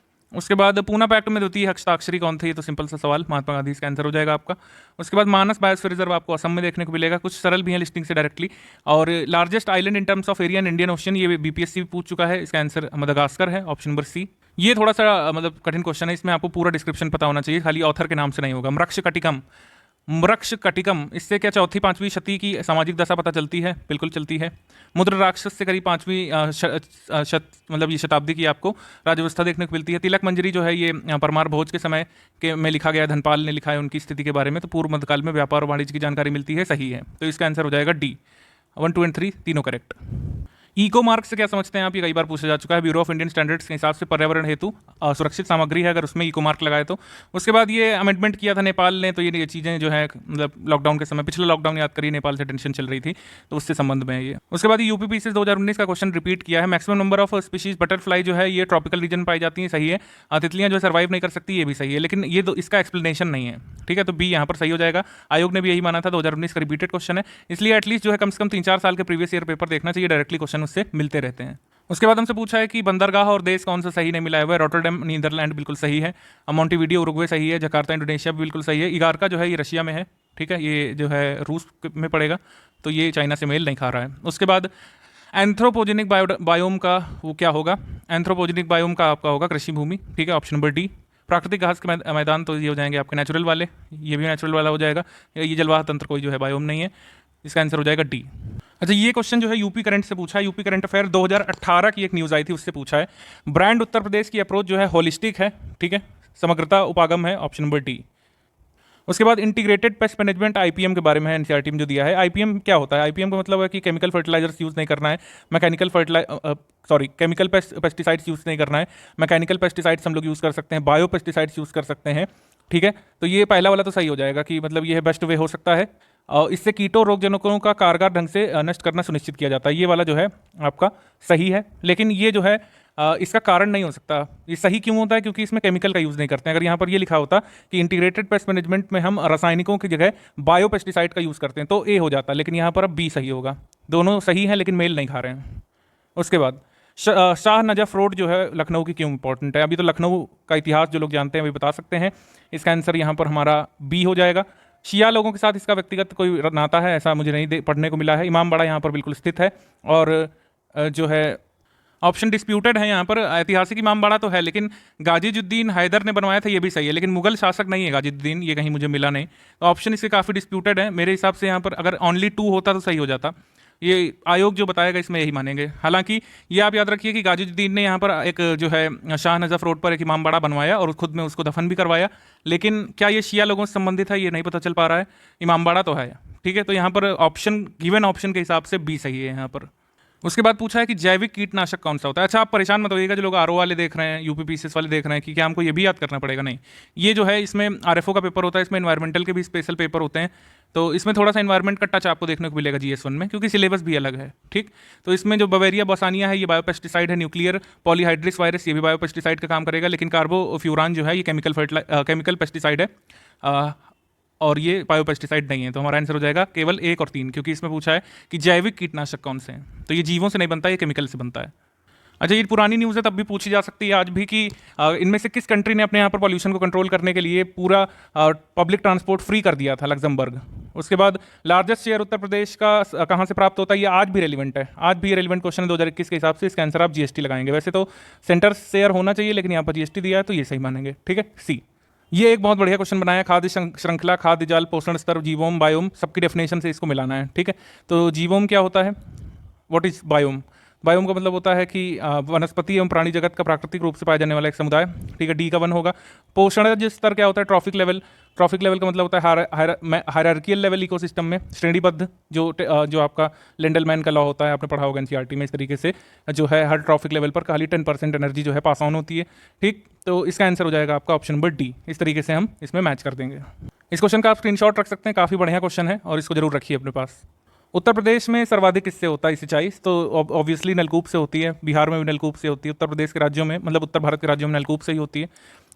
उसके बाद पूना पैक्ट में द्वितीय हस्ताक्षरी कौन थे, ये तो सिंपल सा सवाल, महात्मा गांधी, इसका आंसर हो जाएगा आपका। उसके बाद मानस बायोस्फीयर रिजर्व आपको असम में देखने को मिलेगा, कुछ सरल भी हैं लिस्टिंग से डायरेक्टली। और largest island in terms of area in Indian ocean, ये बीपीएससी भी पूछ चुका है, इसका आंसर मदागास्कर है, ऑप्शन नंबर सी। ये थोड़ा सा मतलब कठिन क्वेश्चन है, इसमें आपको पूरा डिस्क्रिप्शन पता होना चाहिए, खाली ऑथर के नाम से नहीं होगा। मृक्ष कटिकम, इससे क्या चौथी 5वीं शती की सामाजिक दशा पता चलती है, बिल्कुल चलती है। मुद्र राक्षस से करीब 5वीं मतलब ये शताब्दी की आपको राज्य व्यवस्था देखने को मिलती है। तिलक मंजरी जो है ये परमार भोज के समय के में लिखा गया, धनपाल ने लिखा है उनकी स्थिति के बारे में। तो पूर्व मध्यकाल में व्यापार और वाणिज्य की जानकारी मिलती है, सही है। तो इसका आंसर हो जाएगा डी, 1, 2 और 3 तीनों करेक्ट। इको मार्क से क्या समझते हैं आप, ये कई बार पूछा जा चुका है। ब्यूरो ऑफ इंडियन स्टैंडर्ड्स के हिसाब से पर्यावरण हेतु सुरक्षित सामग्री है, अगर उसमें इको मार्क लगाए तो। उसके बाद ये अमेंडमेंट किया था नेपाल ने, तो ये चीज़ें जो है मतलब लॉकडाउन के समय, पिछला लॉकडाउन याद करिए, नेपाल से टेंशन चल रही थी, तो उससे संबंध में है ये। उसके बाद यूपीपीसीएस 2019 का क्वेश्चन रिपीट किया है। Maximum number of species butterfly जो है ये ट्रॉपिकल रीजन में पाई जाती है, सही है। तितलियां जो सर्वाइव नहीं कर सकती, ये भी सही है, लेकिन ये इसका एक्सप्लेनेशन नहीं है, ठीक है। तो बी यहाँ पर सही हो जाएगा। आयोग ने भी यही माना था, 2019 का रिपीटेड क्वेश्चन है, इसलिए एटलीस्ट जो है कम से कम 3-4 साल के प्रीवियस ईयर पेपर देखना चाहिए, डायरेक्टली क्वेश्चन उससे मिलते रहते हैं। उसके बाद हमसे पूछा है कि बंदरगाह और देश कौन सा सही नहीं मिला है। रोटरडैम नीदरलैंड बिल्कुल सही है, मोंटेविडियो उरुग्वे सही है, जकार्ता इंडोनेशिया भी बिल्कुल सही है, इगारका जो है ये रशिया में है, ठीक है, ये जो है रूस में पड़ेगा, तो ये चाइना से मेल नहीं खा रहा है। उसके बाद एंथ्रोपोजेनिक बायोम का वो क्या होगा, एंथ्रोपोजेनिक बायोम का आपका होगा कृषि भूमि, ठीक है, ऑप्शन नंबर डी। प्राकृतिक घास के मैदान तो ये हो जाएंगे आपके नेचुरल वाले, ये भी नेचुरल वाला हो जाएगा। ये जलवाह तंत्र कोई जो है बायोम नहीं है, इसका आंसर हो जाएगा डी। अच्छा, ये क्वेश्चन जो है यूपी करंट से पूछा है, यूपी करंट अफेयर 2018 की एक न्यूज़ आई थी, उससे पूछा है। ब्रांड उत्तर प्रदेश की अप्रोच जो है होलिस्टिक है, ठीक है, समग्रता उपागम है, ऑप्शन नंबर डी। उसके बाद इंटीग्रेटेड पेस्ट मैनेजमेंट आईपीएम के बारे में एनसीईआरटी में जो दिया है। आईपीएम क्या होता है, आईपीएम का मतलब है कि केमिकल फर्टिलाइजर्स यूज़ नहीं करना है, केमिकल पेस्टिसाइड्स यूज़ नहीं करना है, मैकेनिकल पेस्टिसाइड्स हम लोग यूज़ कर सकते हैं, बायो पेस्टिसाइड्स यूज़ कर सकते हैं, ठीक है। तो ये पहला वाला तो सही हो जाएगा कि मतलब ये बेस्ट वे हो सकता है, और इससे कीटों रोगजनकों का कारगर ढंग से नष्ट करना सुनिश्चित किया जाता है, ये वाला जो है आपका सही है। लेकिन ये जो है इसका कारण नहीं हो सकता। ये सही क्यों होता है, क्योंकि इसमें केमिकल का यूज़ नहीं करते हैं। अगर यहाँ पर ये लिखा होता कि इंटीग्रेटेड पेस्ट मैनेजमेंट में हम रासायनिकों की जगह बायो पेस्टिसाइड का यूज़ करते हैं, तो ए हो जाता, लेकिन यहाँ पर अब बी सही होगा। दोनों सही हैं लेकिन मेल नहीं खा रहे हैं। उसके बाद शाह नजफ रोड जो है लखनऊ की क्यों इंपॉर्टेंट है, अभी तो लखनऊ का इतिहास जो लोग जानते हैं वही बता सकते हैं। इसका आंसर यहाँ पर हमारा बी हो जाएगा। शिया लोगों के साथ इसका व्यक्तिगत कोई नाता है ऐसा मुझे नहीं पढ़ने को मिला है। इमामबाड़ा यहाँ पर बिल्कुल स्थित है, और जो है ऑप्शन डिस्प्यूटेड है यहाँ पर। ऐतिहासिक इमामबाड़ा तो है, लेकिन गाजीजुद्दीन हैदर ने बनवाया था, ये भी सही है, लेकिन मुगल शासक नहीं है गाजीजुद्दीन, ये कहीं मुझे मिला नहीं। तो ऑप्शन इसके काफ़ी डिस्प्यूटेड है मेरे हिसाब से। यहाँ पर अगर ओनली 2 होता तो सही हो जाता। ये आयोग जो बताएगा इसमें यही मानेंगे। हालांकि ये आप याद रखिए कि गाजीउद्दीन ने यहाँ पर एक जो है शाह नजफ रोड पर एक इमामबाड़ा बनवाया और खुद में उसको दफन भी करवाया, लेकिन क्या ये शिया लोगों से संबंधित है ये नहीं पता चल पा रहा है। इमामबाड़ा तो है, ठीक है। तो यहाँ पर ऑप्शन गिवन ऑप्शन के हिसाब से बी सही है यहाँ पर। उसके बाद पूछा है कि जैविक कीटनाशक कौन सा होता है। अच्छा, आप परेशान मत होइएगा जो लोग आरओ वाले देख रहे हैं, यूपीपीसीएस वाले देख रहे हैं कि क्या हमको ये भी याद करना पड़ेगा। नहीं, ये जो है इसमें आरएफओ का पेपर होता है, इसमें एनवायरमेंटल के भी स्पेशल पेपर होते हैं, तो इसमें थोड़ा सा एनवायरमेंट का टच आपको देखने को मिलेगा जीएस 1 में, क्योंकि सिलेबस भी अलग है, ठीक। तो इसमें जो बवेरिया बसानिया है ये बायोपेस्टिसाइड है, न्यूक्लियर पॉलीहाइड्रिस वायरस ये भी बायोपेस्टिसाइड का काम करेगा, लेकिन कार्बोफ्यूरान जो है ये केमिकल पेस्टिसाइड है और ये बायोपेस्टिसाइड नहीं है। तो हमारा आंसर हो जाएगा केवल 1 और 3, क्योंकि इसमें पूछा है कि जैविक कीटनाशक कौन से हैं, तो ये जीवों से नहीं बनता, ये केमिकल से बनता है। अच्छा, ये पुरानी न्यूज़ है तब भी पूछी जा सकती है आज भी कि इनमें से किस कंट्री ने अपने यहाँ पर पॉल्यूशन को कंट्रोल करने के लिए पूरा पब्लिक ट्रांसपोर्ट फ्री कर दिया था? लग्जमबर्ग। उसके बाद लार्जेस्ट शेयर उत्तर प्रदेश का कहाँ से प्राप्त होता है? ये आज भी रेलिवेंट है, आज भी रेलिवेंट क्वेश्चन है 2021 के हिसाब से। इसका आंसर आप जीएसटी लगाएंगे। वैसे तो सेंटर शेयर होना चाहिए, लेकिन यहाँ पर जीएसटी दिया है तो ये सही मानेंगे, ठीक है, सी। ये एक बहुत बढ़िया क्वेश्चन बनाया, खाद्य श्रृंखला, खाद्य जाल, पोषण स्तर, जीवोम, बायोम, सबकी डेफिनेशन से इसको मिलाना है, ठीक है। तो जीवोम क्या होता है? What is biome? बायोम का मतलब होता है कि वनस्पति एवं प्राणी जगत का प्राकृतिक रूप से पाया जाने वाला एक समुदाय, ठीक है। डी का 1 होगा। पोषण स्तर क्या होता है? Trophic level. ट्रॉफिक लेवल का मतलब होता है हायरार्कियल लेवल इकोसिस्टम में, श्रेणीबद्ध जो आपका लेंडलमैन का लॉ होता है, आपने पढ़ा होगा एनसीईआरटी में। इस तरीके से जो है हर ट्रॉफिक लेवल पर खाली 10% एनर्जी जो है पास ऑन होती है, ठीक। तो इसका आंसर हो जाएगा आपका ऑप्शन नंबर डी। इस तरीके से हम इसमें मैच कर देंगे। इस क्वेश्चन का आप स्क्रीनशॉट रख सकते हैं, काफ़ी बढ़िया क्वेश्चन है और इसको जरूर रखिए अपने पास। उत्तर प्रदेश में सर्वाधिक किससे होता है सिंचाई? तो ऑब्वियसली नलकूप से होती है, बिहार में भी नलकूप से होती है, उत्तर प्रदेश के राज्यों में, मतलब उत्तर भारत के राज्यों में नलकूप से ही होती है।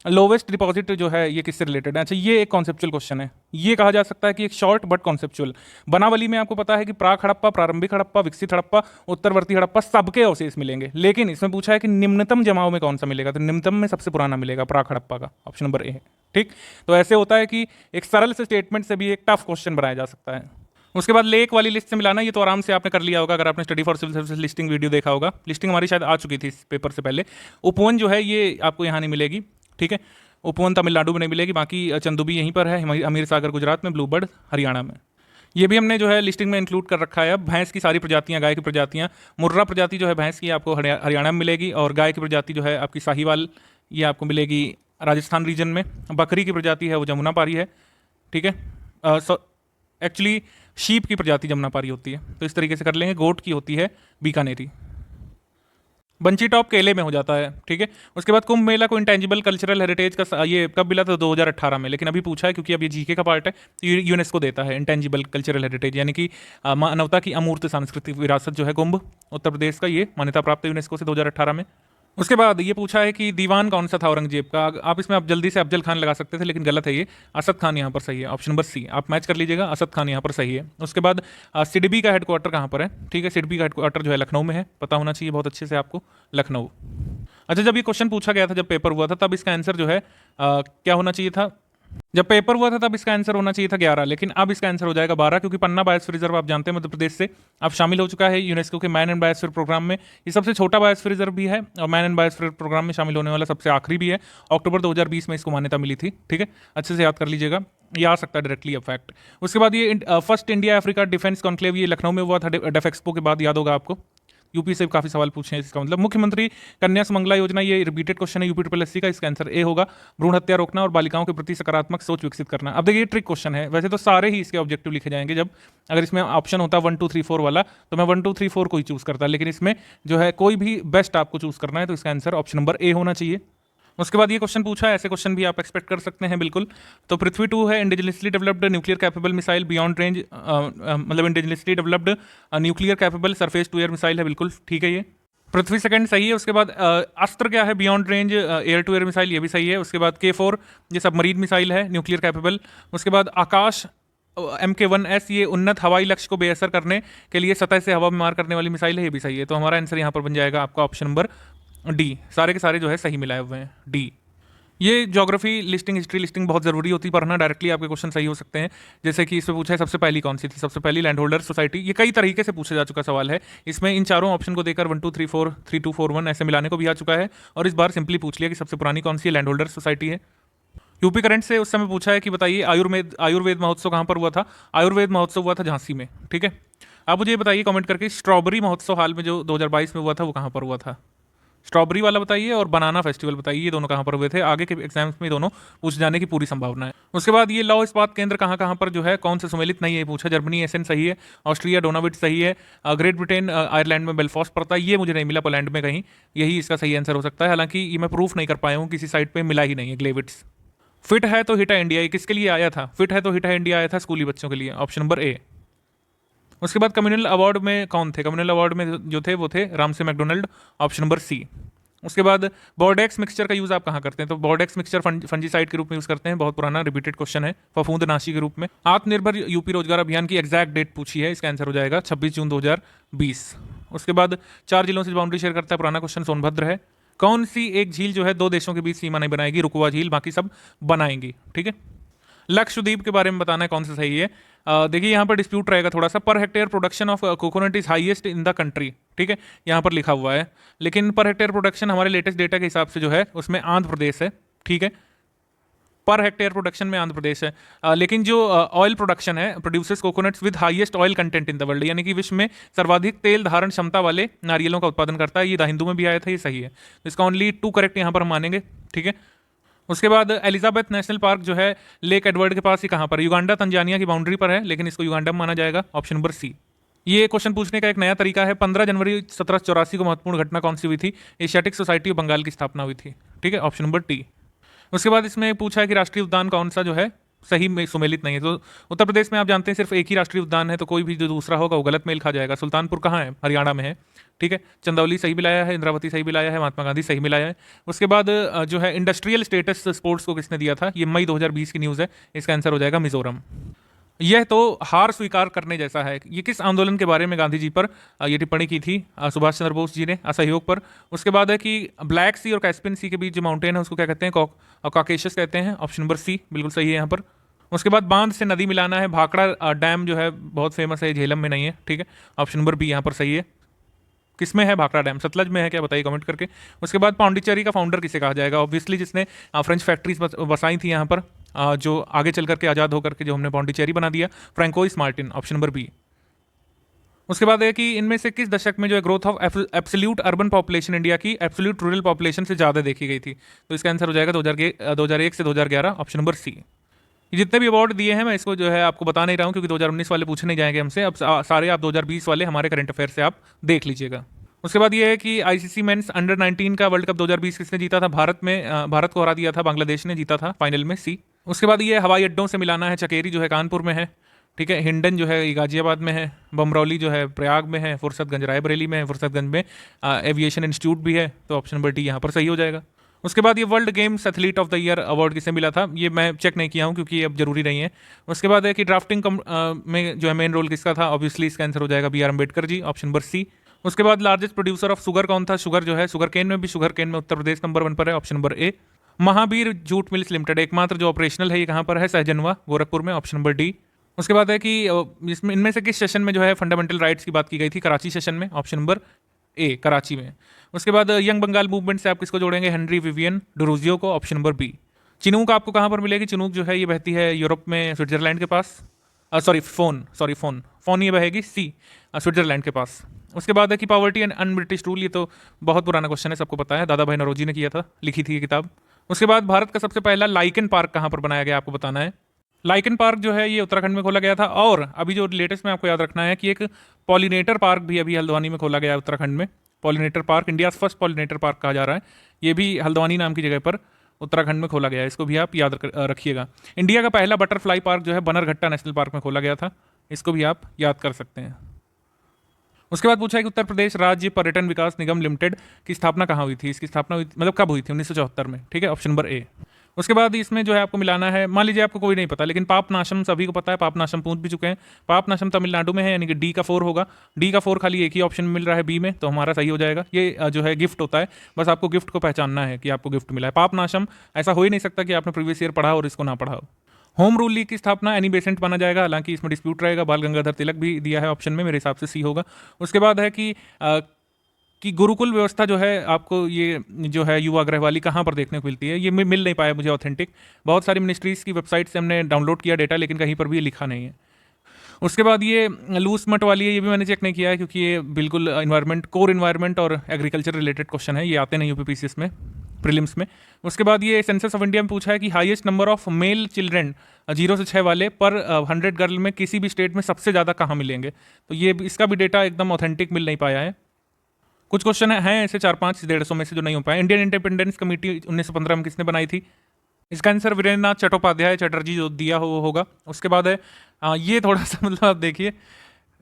लोवेस्ट डिपॉजिट जो है ये किससे रिलेटेड है? अच्छा, ये एक कॉन्सेप्चुअल क्वेश्चन है। ये कहा जा सकता है कि एक शॉर्ट बट कॉन्सेप्चुअल। बनावली में आपको पता है कि प्राक हड़प्पा, प्रारंभिक हड़प्पा, विकसित हड़प्पा, उत्तरवर्ती हड़प्पा सबके अवशेष मिलेंगे, लेकिन इसमें पूछा है कि निम्नतम जमाव में कौन सा मिलेगा? तो निम्नतम में सबसे पुराना मिलेगा प्राक हड़प्पा का, ऑप्शन नंबर ए है, ठीक। तो ऐसे होता है कि एक सरल से स्टेटमेंट से भी एक टफ क्वेश्चन बनाया जा सकता है। उसके बाद लेक वाली लिस्ट से मिलाना, ये तो आराम से आपने कर लिया होगा अगर आपने study for civil services listing video देखा होगा। लिस्टिंग हमारी शायद आ चुकी थी इस पेपर से पहले। उपवन जो है ये आपको यहाँ नहीं मिलेगी, ठीक है। उपवन तमिलनाडु में नहीं मिलेगी, बाकी चंदुबी यहीं पर है, अमीर सागर गुजरात में, ब्लूबर्ड हरियाणा में। ये भी हमने जो है लिस्टिंग में इंक्लूड कर रखा है। अब भैंस की सारी प्रजातियाँ, गाय की प्रजातियाँ, मुर्रा प्रजाति जो है भैंस की आपको हरियाणा में मिलेगी, और गाय की प्रजाति जो है आपकी साहीवाल ये आपको मिलेगी राजस्थान रीजन में। बकरी की प्रजाति है वो जमुना पारी है, ठीक है। एक्चुअली शीप की प्रजाति जमुना पारी होती है, तो इस तरीके से कर लेंगे। गोट की होती है बीकानेरी। बंची टॉप केले में हो जाता है, ठीक है। उसके बाद कुंभ मेला को इंटेंजिबल कल्चरल हेरिटेज का ये कब मिला था? 2018 में, लेकिन अभी पूछा है क्योंकि अब ये जीके का पार्ट है, तो यूनेस्को देता है इंटेंजिबल कल्चरल हेरिटेज, यानी कि मानवता की अमूर्त सांस्कृतिक विरासत जो है कुंभ उत्तर प्रदेश का, ये मान्यता प्राप्त है यूनेस्को से 2018 में। उसके बाद ये पूछा है कि दीवान कौन सा था औरंगजेब का? आप इसमें आप जल्दी से अफजल खान लगा सकते थे, लेकिन गलत है, ये असद खान यहाँ पर सही है, ऑप्शन नंबर सी। आप मैच कर लीजिएगा, असद खान यहाँ पर सही है। उसके बाद सिडबी का हेडक्वार्टर कहाँ पर है? ठीक है, सिडबी का हेडक्वार्टर जो है लखनऊ में है, पता होना चाहिए बहुत अच्छे से आपको, लखनऊ। अच्छा, जब ये क्वेश्चन पूछा गया था, जब पेपर हुआ था, तब इसका आंसर जो है क्या होना चाहिए था? जब पेपर हुआ था तब इसका आंसर होना चाहिए था 11, लेकिन अब इसका आंसर हो जाएगा 12, क्योंकि पन्ना बायोस्फीयर रिजर्व आप जानते हैं मध्य प्रदेश से अब शामिल हो चुका है यूनेस्को के मैन एंड बायोस्फीयर प्रोग्राम में। ये सबसे छोटा बायोस्फीयर रिजर्व भी है और मैन एंड बायोस्फीयर प्रोग्राम में शामिल होने वाला सबसे आखिरी भी है। अक्टूबर 2020 में इसको मान्यता मिली थी, ठीक है, अच्छे से याद कर लीजिएगा, ये आ सकता है डायरेक्टली अब फैक्ट। उसके बाद ये first India Africa defence conclave ये लखनऊ में हुआ था डेफ एक्सपो के बाद, याद होगा आपको। यूपी से काफी सवाल पूछे हैं, इसका मतलब मुख्यमंत्री कन्या सुमंगला योजना, ये रिपीटेड क्वेश्चन है यूपी SSC का, इसका आंसर ए होगा। भ्रूण हत्या रोकना और बालिकाओं के प्रति सकारात्मक सोच विकसित करना। अब देखिए, ट्रिक क्वेश्चन है, वैसे तो सारे ही इसके ऑब्जेक्टिव लिखे जाएंगे। जब अगर इसमें ऑप्शन होता 1 2 3 4 वाला, तो मैं 1 2 3 4 को ही चूज करता, लेकिन इसमें जो है कोई भी बेस्ट आपको चूज करना है, तो इसका आंसर ऑप्शन नंबर ए होना चाहिए। उसके बाद ये क्वेश्चन पूछा है, ऐसे क्वेश्चन भी आप एक्सपेक्ट कर सकते हैं बिल्कुल। तो पृथ्वी 2 है indigenously developed nuclear capable missile beyond range, मतलब indigenously developed nuclear capable surface to air missile है, बिल्कुल ठीक है ये। पृथ्वी सेकंड सही है। उसके बाद अस्त्र क्या है? Beyond range air to air missile, ये भी सही है। उसके बाद K4 ये सबमरीन मिसाइल है न्यूक्लियर कैपेबल। उसके बाद आकाश MK1S ये उन्नत हवाई लक्ष्य को बेअसर करने के लिए सतह से हवा में मार करने वाली मिसाइल है, ये भी सही है। तो हमारा आंसर यहाँ पर बन जाएगा आपका ऑप्शन नंबर डी। सारे के सारे जो है सही मिलाए हुए हैं, डी। ये ज्योग्राफी लिस्टिंग, हिस्ट्री लिस्टिंग बहुत जरूरी होती है पढ़ना, डायरेक्टली आपके क्वेश्चन सही हो सकते हैं। जैसे कि इसमें पूछा है सबसे पहली कौन सी थी? सबसे पहली लैंड होल्डर सोसाइटी। ये कई तरीके से पूछा जा चुका सवाल है, इसमें इन चारों ऑप्शन को देकर 1 2 3 4 3 2 4 1 ऐसे मिलाने को भी आ चुका है, और इस बार सिंपली पूछ लिया कि सबसे पुरानी कौन सी है, लैंड होल्डर सोसाइटी है। यूपी करंट से उस समय पूछा है कि बताइए आयुर्वेद महोत्सव कहाँ पर हुआ था? आयुर्वेद महोत्सव हुआ था झांसी में, ठीक है। आप मुझे ये बताइए कमेंट करके, स्ट्रॉबेरी महोत्सव हाल में जो 2022 में हुआ था वो कहाँ पर हुआ था? स्ट्रॉबेरी वाला बताइए और बनाना फेस्टिवल बताइए, ये दोनों कहाँ पर हुए थे? आगे के एग्जाम्स में ये दोनों पूछ जाने की पूरी संभावना है। उसके बाद ये लौह इस्पात केंद्र कहाँ कहाँ पर जो है, कौन से सुमेलित नहीं है पूछा। जर्मनी एसेन सही है, ऑस्ट्रिया डोनाविट सही है, ग्रेट ब्रिटेन आयरलैंड में बेलफास्ट पड़ता है, ये मुझे नहीं मिला पोलैंड में कहीं, यही इसका सही आंसर हो सकता है। हालांकि ये मैं प्रूफ नहीं कर पाया हूँ, किसी साइट पर मिला ही नहीं है ग्लेविट्स। फिट है तो हिट है इंडिया, ये किसके लिए आया था? फिट है तो हिट है इंडिया आया था स्कूली बच्चों के लिए, ऑप्शन नंबर ए। उसके बाद कम्युनल अवार्ड में कौन थे? कम्युनल अवार्ड में जो थे वो थे Ramsay MacDonald, option number C. उसके बाद बॉर्डेक्स मिक्सचर का यूज़ आप कहाँ करते हैं? तो बॉर्डेक्स मिक्सचर फंजीसाइड के रूप में यूज़ करते हैं, बहुत पुराना रिपीटेड क्वेश्चन है। फफूंदनाशी के रूप में। आत्मनिर्भर यूपी रोजगार अभियान की एग्जैक्ट डेट पूछी है, इसका आंसर हो जाएगा 26 जून 2020। उसके बाद 4 जिलों से बाउंड्री शेयर करता है, पुराना क्वेश्चन सोनभद्र है। कौन सी एक झील जो है 2 देशों के बीच सीमा नहीं बनाएगी? रुकवा झील, बाकी सब बनाएंगी। ठीक है। लक्षद्वीप के बारे में बताना है कौन सा सही है। देखिए यहाँ पर डिस्प्यूट रहेगा थोड़ा सा। Per hectare production of coconut is highest in the country, ठीक है, यहाँ पर लिखा हुआ है। लेकिन पर हेक्टेयर प्रोडक्शन हमारे लेटेस्ट डेटा के हिसाब से जो है उसमें आंध्र प्रदेश है, ठीक है, पर हेक्टेयर प्रोडक्शन में आंध्र प्रदेश है। लेकिन जो ऑयल प्रोडक्शन है, producers coconuts with highest oil content in the world, यानी कि विश्व में सर्वाधिक तेल धारण क्षमता वाले नारियलों का उत्पादन करता है। ये द हिंदू में भी आया था, ये सही है। तो इसका ओनली 2 करेक्ट यहाँ पर हम मानेंगे, ठीक है। उसके बाद एलिजाबेथ नेशनल पार्क जो है लेक एडवर्ड के पास, ही कहाँ पर? युगांडा तंजानिया की बाउंड्री पर है, लेकिन इसको युगांडा में माना जाएगा, ऑप्शन नंबर सी। ये क्वेश्चन पूछने का एक नया तरीका है। 15 जनवरी 1784 को महत्वपूर्ण घटना कौन सी हुई थी? एशियाटिक सोसाइटी ऑफ बंगाल की स्थापना हुई थी, ठीक है, ऑप्शन नंबर टी। उसके बाद इसमें पूछा है कि राष्ट्रीय उद्यान कौन सा जो है सही में सुमेलित नहीं है। तो उत्तर प्रदेश में आप जानते हैं सिर्फ एक ही राष्ट्रीय उद्यान है, तो कोई भी जो दूसरा होगा वो गलत मेल खा जाएगा। सुल्तानपुर कहाँ है? हरियाणा में है, ठीक है। चंदौली सही मिलाया है, इंद्रावती सही मिलाया है, महात्मा गांधी सही मिलाया है। उसके बाद जो है इंडस्ट्रियल स्टेटस स्पोर्ट्स को किसने दिया था? ये मई 2020 की न्यूज़ है, इसका आंसर हो जाएगा मिजोरम। यह तो हार स्वीकार करने जैसा है। ये किस आंदोलन के बारे में गांधी जी पर ये टिप्पणी की थी सुभाष चंद्र बोस जी ने? असहयोग पर। उसके बाद है कि ब्लैक सी और कैस्पियन सी के बीच जो माउंटेन है उसको क्या कहते हैं? कॉकेशस कहते हैं, ऑप्शन नंबर सी बिल्कुल सही है यहाँ पर। उसके बाद बांध से नदी मिलाना है, भाखड़ा डैम जो है बहुत फेमस है, झेलम में नहीं है, ठीक है, ऑप्शन नंबर बी यहाँ पर सही है। किसमें है भाखड़ा डैम? सतलज में है क्या? बताइए कमेंट करके। उसके बाद पांडिचेरी का फाउंडर किसे कहा जाएगा? ऑब्वियसली जिसने फ्रेंच फैक्ट्रीज बसाई थी यहाँ पर, जो आगे चल करके आज़ाद होकर के जो हमने पांडिचेरी बना दिया, Francois Martin, option number B. उसके बाद है कि इनमें से किस दशक में जो है growth of absolute urban population India की एब्सोल्यूट रूरल पॉपुलेशन से ज़्यादा देखी गई थी? तो इसका आंसर हो जाएगा 2001 से 2011, ऑप्शन नंबर सी। ये जितने भी अवार्ड दिए हैं मैं इसको जो है आपको बता नहीं रहा हूँ, क्योंकि 2019 वाले पूछे नहीं जाएंगे हमसे। अब सारे आप 2020 वाले हमारे करंट अफेयर से आप देख लीजिएगा। उसके बाद ये है कि आईसीसी मेंस अंडर 19 का वर्ल्ड कप 2020 किसने जीता था? भारत को हरा दिया था, बांग्लादेश ने जीता था फाइनल में, सी। उसके बाद ये हवाई अड्डों से मिलाना है। चकेरी जो है कानपुर में है, ठीक है, हिंडन जो है गाजियाबाद में है, बमरौली जो है प्रयाग में है, फुर्सतगंज रायबरेली में है, फुर्सतगंज में एविएशन इंस्टीट्यूट भी है, तो ऑप्शन नंबर डी यहाँ पर सही हो जाएगा। उसके बाद ये world games athlete of the year award किसे मिला था? ये मैं चेक नहीं किया हूँ क्योंकि ये अब जरूरी नहीं है। उसके बाद है कि ड्राफ्टिंग में जो है मेन रोल किसका था? ऑब्वियसली इसका आंसर हो जाएगा B R Ambedkar ji, option number C. उसके बाद लार्जेस्ट प्रोड्यूसर ऑफ शुगर कौन था? शुगर जो है शुगर केन में भी, शुगर केन में उत्तर प्रदेश नंबर 1 पर है, option number A. Mahavir jute mills limited एकमात्र जो ऑपरेशनल है ये कहाँ पर है? सहजनवा, गोरखपुर में, ऑप्शन नंबर डी। उसके बाद है कि इसमें इनमें से किस सेशन में जो है फंडामेंटल राइट्स की बात की गई थी? कराची सेशन में, ऑप्शन नंबर ए, कराची में। उसके बाद यंग बंगाल मूवमेंट से आप किसको जोड़ेंगे? हेनरी विवियन डुरूजियो को, ऑप्शन नंबर बी। चिनूक आपको कहाँ पर मिलेगी? चिनूक जो है ये बहती है यूरोप में, स्विट्जरलैंड के पास। फोन ये बहेगी सी, स्विट्जरलैंड के पास। उसके बाद है कि poverty and un British rule, ये तो बहुत पुराना क्वेश्चन है, सबको पता है, दादा भाई नौरोजी ने किया था, लिखी थी ये किताब। उसके बाद भारत का सबसे पहला लाइकन पार्क कहाँ पर बनाया गया आपको बताना है। लाइकन पार्क जो है ये उत्तराखंड में खोला गया था। और अभी जो लेटेस्ट में आपको याद रखना है कि एक पॉलिनेटर पार्क भी अभी हल्द्वानी में खोला गया है उत्तराखंड में। Pollinator park, India first pollinator park कहा जा रहा है, ये भी हल्द्वानी नाम की जगह पर उत्तराखंड में खोला गया है, इसको भी आप याद रखिएगा। इंडिया का पहला बटरफ्लाई पार्क जो है बनरघट्टा नेशनल पार्क में खोला गया था, इसको भी आप याद कर सकते हैं। उसके बाद पूछा है कि उत्तर प्रदेश राज्य पर्यटन विकास निगम लिमिटेड की स्थापना कहाँ हुई थी? इसकी स्थापना हुई मतलब कब हुई थी? 1974 में, ठीक है, ऑप्शन नंबर ए। उसके बाद इसमें जो है आपको मिलाना है, मान लीजिए आपको कोई नहीं पता, लेकिन पापनाशम सभी को पता है, पापनाशम पूछ भी चुके हैं। पापनाशम तमिलनाडु में है, यानी कि डी का 4 होगा। डी का 4 खाली एक ही ऑप्शन में मिल रहा है, बी में, तो हमारा सही हो जाएगा। ये जो है गिफ्ट होता है, बस आपको गिफ्ट को पहचानना है कि आपको गिफ्ट मिला है। पापनाशम ऐसा हो ही नहीं सकता कि आपने प्रीवियस ईयर पढ़ा और इसको ना पढ़ा हो। होम रूल लीग की स्थापना एनी बेसेंट माना जाएगा, हालांकि इसमें डिस्प्यूट रहेगा। बाल गंगाधर तिलक भी दिया है ऑप्शन में, मेरे हिसाब से सी होगा। उसके बाद है कि गुरुकुल व्यवस्था जो है आपको ये जो है युवा गृहवाली कहाँ पर देखने को मिलती है? ये मिल नहीं पाया मुझे ऑथेंटिक। बहुत सारी मिनिस्ट्रीज़ की वेबसाइट से हमने डाउनलोड किया डेटा, लेकिन कहीं पर भी ये लिखा नहीं है। उसके बाद ये लूज मट वाली है, ये भी मैंने चेक नहीं किया है क्योंकि ये बिल्कुल इन्वायरमेंट, कोर इन्वायरमेंट और एग्रीकल्चर रिलेटेड क्वेश्चन है, ये आते नहीं यूपीपीसीएस में प्रीलिम्स में। उसके बाद ये सेंसस ऑफ इंडिया में पूछा है कि highest number of male children 0 से 6 वाले पर 100 गर्ल में किसी भी स्टेट में सबसे ज़्यादा कहाँ मिलेंगे। तो ये इसका भी डेटा एकदम ऑथेंटिक मिल नहीं पाया है। कुछ क्वेश्चन हैं ऐसे 4-5 150 में से जो नहीं हो पाए। इंडियन इंडिपेंडेंस कमेटी 1915 में किसने बनाई थी? इसका आंसर वीरेंद्र नाथ चट्टोपाध्याय चटर्जी जो दिया हो वो होगा। उसके बाद है ये थोड़ा सा मतलब आप देखिए,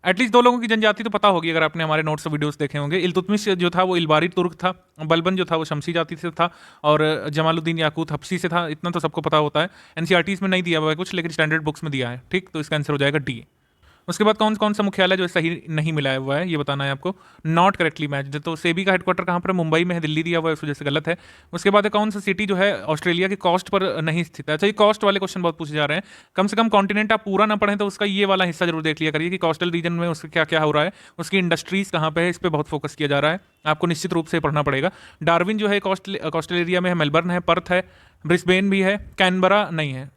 एटलीस्ट 2 लोगों की जनजाति तो पता होगी अगर आपने हमारे नोट्स और वीडियोस देखे होंगे। इल्तुतमिश जो था वो इलबारी तुर्क था, बलबन जो था वो शमसी जाति से था और जमालुद्दीन याकूत हफ्सी से था। इतना तो सबको पता होता है। एनसीईआरटीज़ में नहीं दिया हुआ है कुछ, लेकिन स्टैंडर्ड बुक्स में दिया है। ठीक, तो इसका आंसर हो जाएगा डी। उसके बाद कौन कौन सा मुख्यालय जो सही नहीं मिलाया हुआ है ये बताना है आपको। नॉट करेक्टली मैच, तो सेबी का हेडक्वार्टर कहाँ पर है? मुंबई में है, दिल्ली दिया हुआ है, उस वजह से गलत है। उसके बाद कौन सा सिटी जो है ऑस्ट्रेलिया की कॉस्ट पर नहीं स्थित है? अच्छा, ये कॉस्ट वाले क्वेश्चन बहुत पूछे जा रहे हैं। कम से कम कॉन्टिनेंट आप पूरा ना पढ़ें तो उसका ये वाला हिस्सा जरूर देख लिया करिए कि कोस्टल रीजन में उसका क्या क्या हो रहा है, उसकी इंडस्ट्रीज कहाँ पे है, इस पर बहुत फोकस किया जा रहा है। आपको निश्चित रूप से पढ़ना पड़ेगा। डार्विन जो है कोस्टल एरिया में है, मेलबर्न है, पर्थ है, ब्रिस्बेन भी है, कैनबरा नहीं है।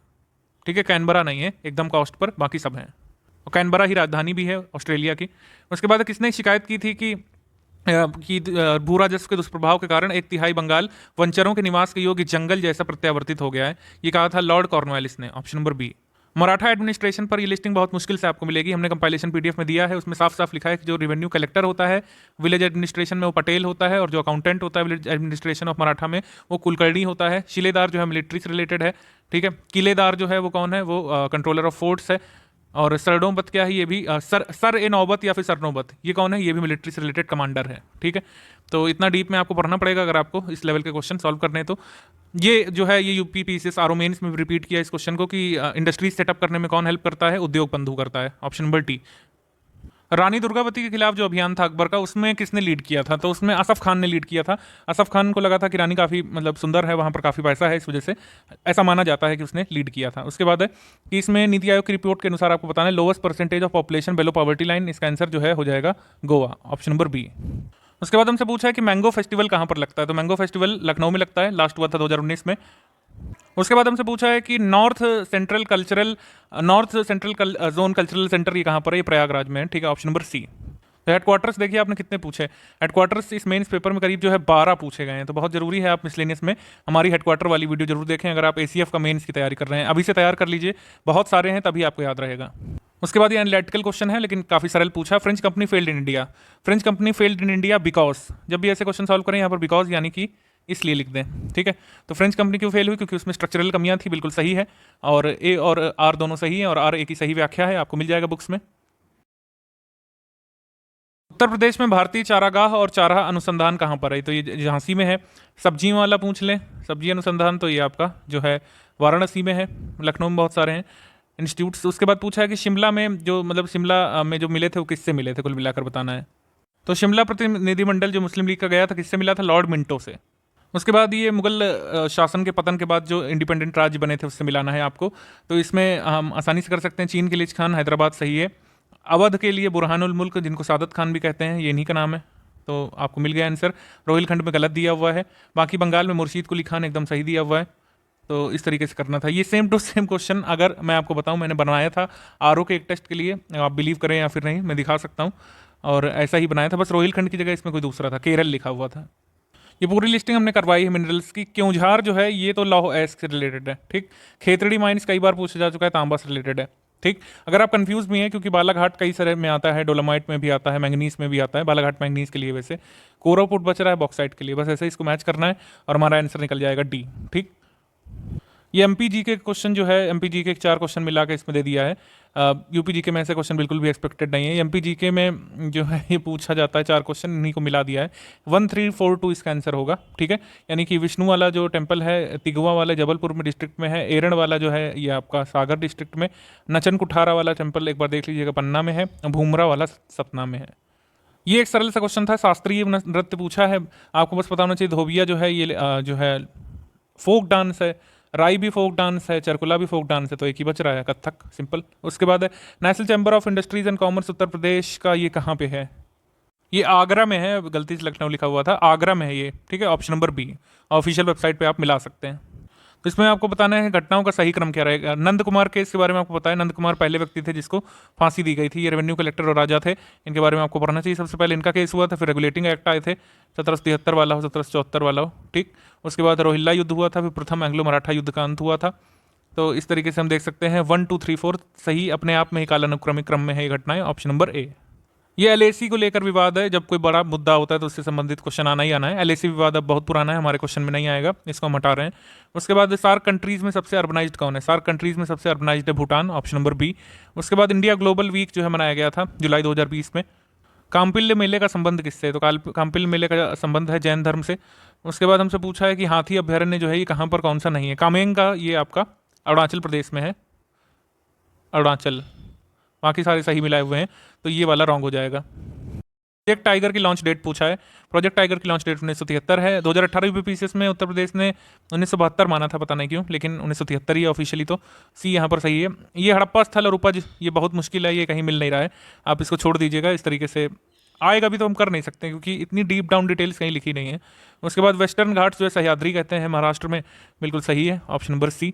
ठीक है, कैनबरा नहीं है एकदम कॉस्ट पर, बाकी सब हैं। और कैनबरा ही राजधानी भी है ऑस्ट्रेलिया की। उसके बाद किसने शिकायत की थी कि भू राजस्व के दुष्प्रभाव के कारण 1/3 बंगाल वंचरों के निवास के योग्य जंगल जैसा प्रत्यावर्तित हो गया है? ये कहा था लॉर्ड कॉर्नवालिस ने, option number B. Maratha administration पर ये लिस्टिंग बहुत मुश्किल से आपको मिलेगी। हमने कंपाइलेशन पीडीएफ में दिया है, उसमें साफ साफ लिखा है कि जो रेवेन्यू कलेक्टर होता है विलेज एडमिनिस्ट्रेशन में वो पटेल होता है, और जो अकाउंटेंट होता है विलेज एडमिनिस्ट्रेशन ऑफ मराठा में वो कुलकर्णी होता है। शिलेदार जो है मिलिट्री से रिलेटेड है। ठीक है, किलेदार जो है वो कौन है? वो कंट्रोलर ऑफ फोर्ट्स है। और सरनोबत क्या है? ये भी सर ए नौबत या फिर सरनोबत, ये कौन है? ये भी मिलिट्री से रिलेटेड कमांडर है। ठीक है, तो इतना डीप में आपको पढ़ना पड़ेगा अगर आपको इस लेवल के क्वेश्चन सॉल्व करने हैं तो। ये जो है ये यूपीपीसीएस आरओ मेंस में भी रिपीट किया इस क्वेश्चन को कि इंडस्ट्रीज सेटअप करने में कौन हेल्प करता है? उद्योग बंधु करता है, option number T. Rani Durgavati के खिलाफ जो अभियान था अकबर का, उसमें किसने लीड किया था? तो उसमें असफ खान ने लीड किया था। असफ खान को लगा था कि रानी काफ़ी मतलब सुंदर है, वहाँ पर काफ़ी पैसा है, इस वजह से ऐसा माना जाता है कि उसने लीड किया था। उसके बाद है कि इसमें नीति आयोग की रिपोर्ट के अनुसार आपको बताना है lowest percentage of population below poverty line. इसका आंसर जो है हो जाएगा गोवा, ऑप्शन नंबर बी। उसके बाद हमसे पूछा है कि मैंगो फेस्टिवल कहाँ पर लगता है? तो मैंगो फेस्टिवल लखनऊ में लगता है, लास्ट हुआ था 2019 में। उसके बाद हमसे पूछा है कि north central zone cultural centre ये कहाँ पर है? ये प्रयागराज में है। ठीक है, ऑप्शन नंबर सी। तो हेडक्वार्टर्स देखिए आपने कितने पूछे। हेडक्वार्टर्स इस मेंस पेपर में करीब जो है 12 पूछे गए हैं, तो बहुत जरूरी है आप मिसलेनियस में हमारी हेडक्वार्टर वाली वीडियो जरूर देखें अगर आप एसीएफ का मेंस की तैयारी कर रहे हैं। अभी से तैयार कर लीजिए, बहुत सारे हैं तभी आपको याद रहेगा। उसके बाद ये एनालिटिकल क्वेश्चन है लेकिन काफ़ी सरल पूछा। French company failed in India. French company failed in India because, जब भी ऐसे क्वेश्चन सॉल्व करें यहाँ पर बिकॉज यानी कि इसलिए लिख दें। ठीक है, तो फ्रेंच कंपनी क्यों फेल हुई? क्योंकि उसमें स्ट्रक्चरल कमियां थी, बिल्कुल सही है। और ए और आर दोनों सही है, और आर ए की सही व्याख्या है, आपको मिल जाएगा बुक्स में। उत्तर प्रदेश में भारतीय चारागाह और चारा अनुसंधान कहाँ पर है? तो ये झांसी में है। सब्जियों वाला पूछ लें, सब्जी अनुसंधान, तो ये आपका जो है वाराणसी में है। लखनऊ में बहुत सारे हैं इंस्टीट्यूट्स। उसके बाद पूछा है कि शिमला में जो मतलब शिमला में जो मिले थे वो किससे मिले थे? कुल मिलाकर बताना है। तो शिमला प्रतिनिधिमंडल जो मुस्लिम लीग का गया था किससे मिला था? लॉर्ड मिंटो से। उसके बाद ये मुगल शासन के पतन के बाद जो इंडिपेंडेंट राज्य बने थे उससे मिलाना है आपको। तो इसमें हम आसानी से कर सकते हैं। चीन के लिए खान, हैदराबाद सही है। अवध के लिए बुरहानुल मुल्क, जिनको सादत खान भी कहते हैं, ये इन्हीं का नाम है, तो आपको मिल गया आंसर। रोहिलखंड में गलत दिया हुआ है। बाकी बंगाल में मुर्शीद कुली खान एकदम सही दिया हुआ है। तो इस तरीके से करना था। ये सेम टू सेम क्वेश्चन अगर मैं आपको बताऊं, मैंने बनाया था आरओ के एक टेस्ट के लिए, आप बिलीव करें या फिर नहीं, मैं दिखा सकता हूँ, और ऐसा ही बनाया था, बस रोहिलखंड की जगह इसमें कोई दूसरा था, केरल लिखा हुआ था। ये पूरी लिस्टिंग हमने करवाई है मिनरल्स की। क्योंझार जो है ये तो लौह एस से रिलेटेड है। ठीक, खेतड़ी माइंस कई बार पूछा जा चुका है, तांबा से रिलेटेड है। ठीक, अगर आप कंफ्यूज भी हैं क्योंकि बालाघाट कई सारे में आता है, डोलोमाइट में भी आता है, मैंगनीज में भी आता है। बालाघाट मैंगनीज के लिए वैसे, कोरापुट बच रहा है बॉक्साइट के लिए, बस ऐसे इसको मैच करना है और हमारा आंसर निकल जाएगा डी। ठीक, ये एमपीजी के क्वेश्चन जो है, एमपीजी के 4 क्वेश्चन मिला के इसमें दे दिया है। यूपीजी के में ऐसे क्वेश्चन बिल्कुल भी एक्सपेक्टेड नहीं है। एमपीजी के में जो है ये पूछा जाता है 4 क्वेश्चन, इन्हीं को मिला दिया है। 1342 इसका आंसर होगा। ठीक है, यानी कि विष्णु वाला जो टेम्पल है तिगवा वाला जबलपुर में डिस्ट्रिक्ट में है, एरण वाला जो है ये आपका सागर डिस्ट्रिक्ट में, नचन कुठारा वाला टेम्पल एक बार देख लीजिएगा पन्ना में है, भूमरा वाला सतना में है। ये एक सरल सा क्वेश्चन था। शास्त्रीय नृत्य पूछा है, आपको बस पता होना चाहिए धोबिया जो है ये जो है फोक डांस है, राई भी फोक डांस है, चरकुला भी फोक डांस है, तो एक ही बच रहा है कथक, सिंपल। उसके बाद है national chamber of industries and commerce Uttar Pradesh का, ये कहाँ पे है? ये आगरा में है, गलती से लखनऊ लिखा हुआ था, आगरा में है ये। ठीक है, option number B, official website पे आप मिला सकते हैं। तो इसमें आपको बताना है घटनाओं का सही क्रम क्या रहेगा। नंद कुमार केस के बारे में आपको पता है, नंद कुमार पहले व्यक्ति थे जिसको फांसी दी गई थी। ये रेवेन्यू कलेक्टर और राजा थे, इनके बारे में आपको पढ़ना चाहिए। सबसे पहले इनका केस हुआ था, फिर रेगुलेटिंग एक्ट आए थे, 1773 वाला हो, 1774 वाला हो, ठीक। उसके बाद रोहिल्ला युद्ध हुआ था, फिर प्रथम एंग्लो मराठा युद्ध का अंत हुआ था। तो इस तरीके से हम देख सकते हैं 1 2 3 4 सही अपने आप में ही कालानुक्रमिक क्रम में है ये घटनाएं। Option number A. ये एलएसी को लेकर विवाद है, जब कोई बड़ा मुद्दा होता है तो उससे संबंधित क्वेश्चन आना ही आना है। एलएसी विवाद अब बहुत पुराना है, हमारे क्वेश्चन में नहीं आएगा, इसको हम हटा रहे हैं। उसके बाद सार्क कंट्रीज में सबसे अर्बनाइज्ड कौन है? सार्क कंट्रीज में सबसे अर्बनाइज्ड है भूटान, ऑप्शन नंबर बी। उसके बाद इंडिया ग्लोबल वीक जो है मनाया गया था जुलाई 2020 में। काम्पिल्य मेले का संबंध किससे है? तो काम्पिल्य मेले का संबंध है जैन धर्म से। उसके बाद हमसे पूछा है कि हाथी अभ्यारण्य जो है ये कहाँ पर कौन सा नहीं है? कामेंग का ये आपका अरुणाचल प्रदेश में है, अरुणाचल। बाकी सारे सही मिलाए हुए हैं, तो ये वाला रॉन्ग हो जाएगा। प्रोजेक्ट टाइगर की लॉन्च डेट पूछा है। प्रोजेक्ट टाइगर की लॉन्च डेट 1973 है। 2018 यूपीपीसीएस में उत्तर प्रदेश ने 1972 माना था, पता नहीं क्यों, लेकिन 1973 ही ऑफिशियली, तो सी यहाँ पर सही है। ये हड़प्पा स्थल और उपज, ये बहुत मुश्किल है, ये कहीं मिल नहीं रहा है, आप इसको छोड़ दीजिएगा। इस तरीके से आएगा भी तो हम कर नहीं सकते क्योंकि इतनी डीप डाउन डिटेल्स कहीं लिखी नहीं है। उसके बाद वेस्टर्न घाट्स जो है सह्याद्री कहते हैं महाराष्ट्र में, बिल्कुल सही है, ऑप्शन नंबर सी।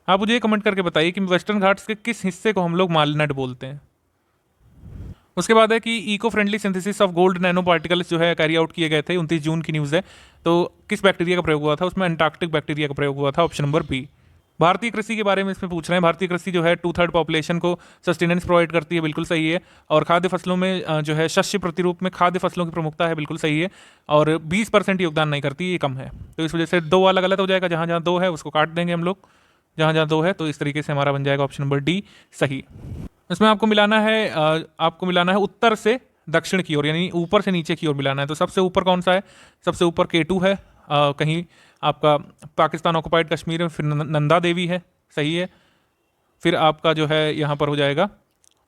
आप मुझे कमेंट करके बताइए कि वेस्टर्न घाट्स के किस हिस्से को हम लोग मालनट बोलते हैं। उसके बाद है कि eco friendly synthesis of gold nano particles जो है कैरी आउट किए गए थे, 29 जून की न्यूज़ है। तो किस बैक्टीरिया का प्रयोग हुआ था? उसमें अंटार्कटिक बैक्टीरिया का प्रयोग हुआ था, ऑप्शन नंबर बी। भारतीय कृषि के बारे में इसमें पूछ रहे हैं। भारतीय कृषि जो है 2/3 पॉपुलेशन को सस्टेनेंस प्रोवाइड करती है, बिल्कुल सही है। और खाद्य फसलों में जो है शस्य प्रतिरूप में खाद्य फसलों की प्रमुखता है, बिल्कुल सही है। और 20% योगदान नहीं करती, ये कम है। तो इस वजह से 2 वाला गलत हो जाएगा, जहाँ जहाँ 2 है उसको काट देंगे हम लोग, जहाँ जहाँ 2 है। तो इस तरीके से हमारा बन जाएगा ऑप्शन नंबर डी सही। इसमें आपको मिलाना है उत्तर से दक्षिण की ओर, यानी ऊपर से नीचे की ओर मिलाना है। तो सबसे ऊपर कौन सा है? सबसे ऊपर K2 है, कहीं आपका पाकिस्तान ऑक्युपाइड कश्मीर में। फिर नंदा देवी है, सही है। फिर आपका जो है यहाँ पर हो जाएगा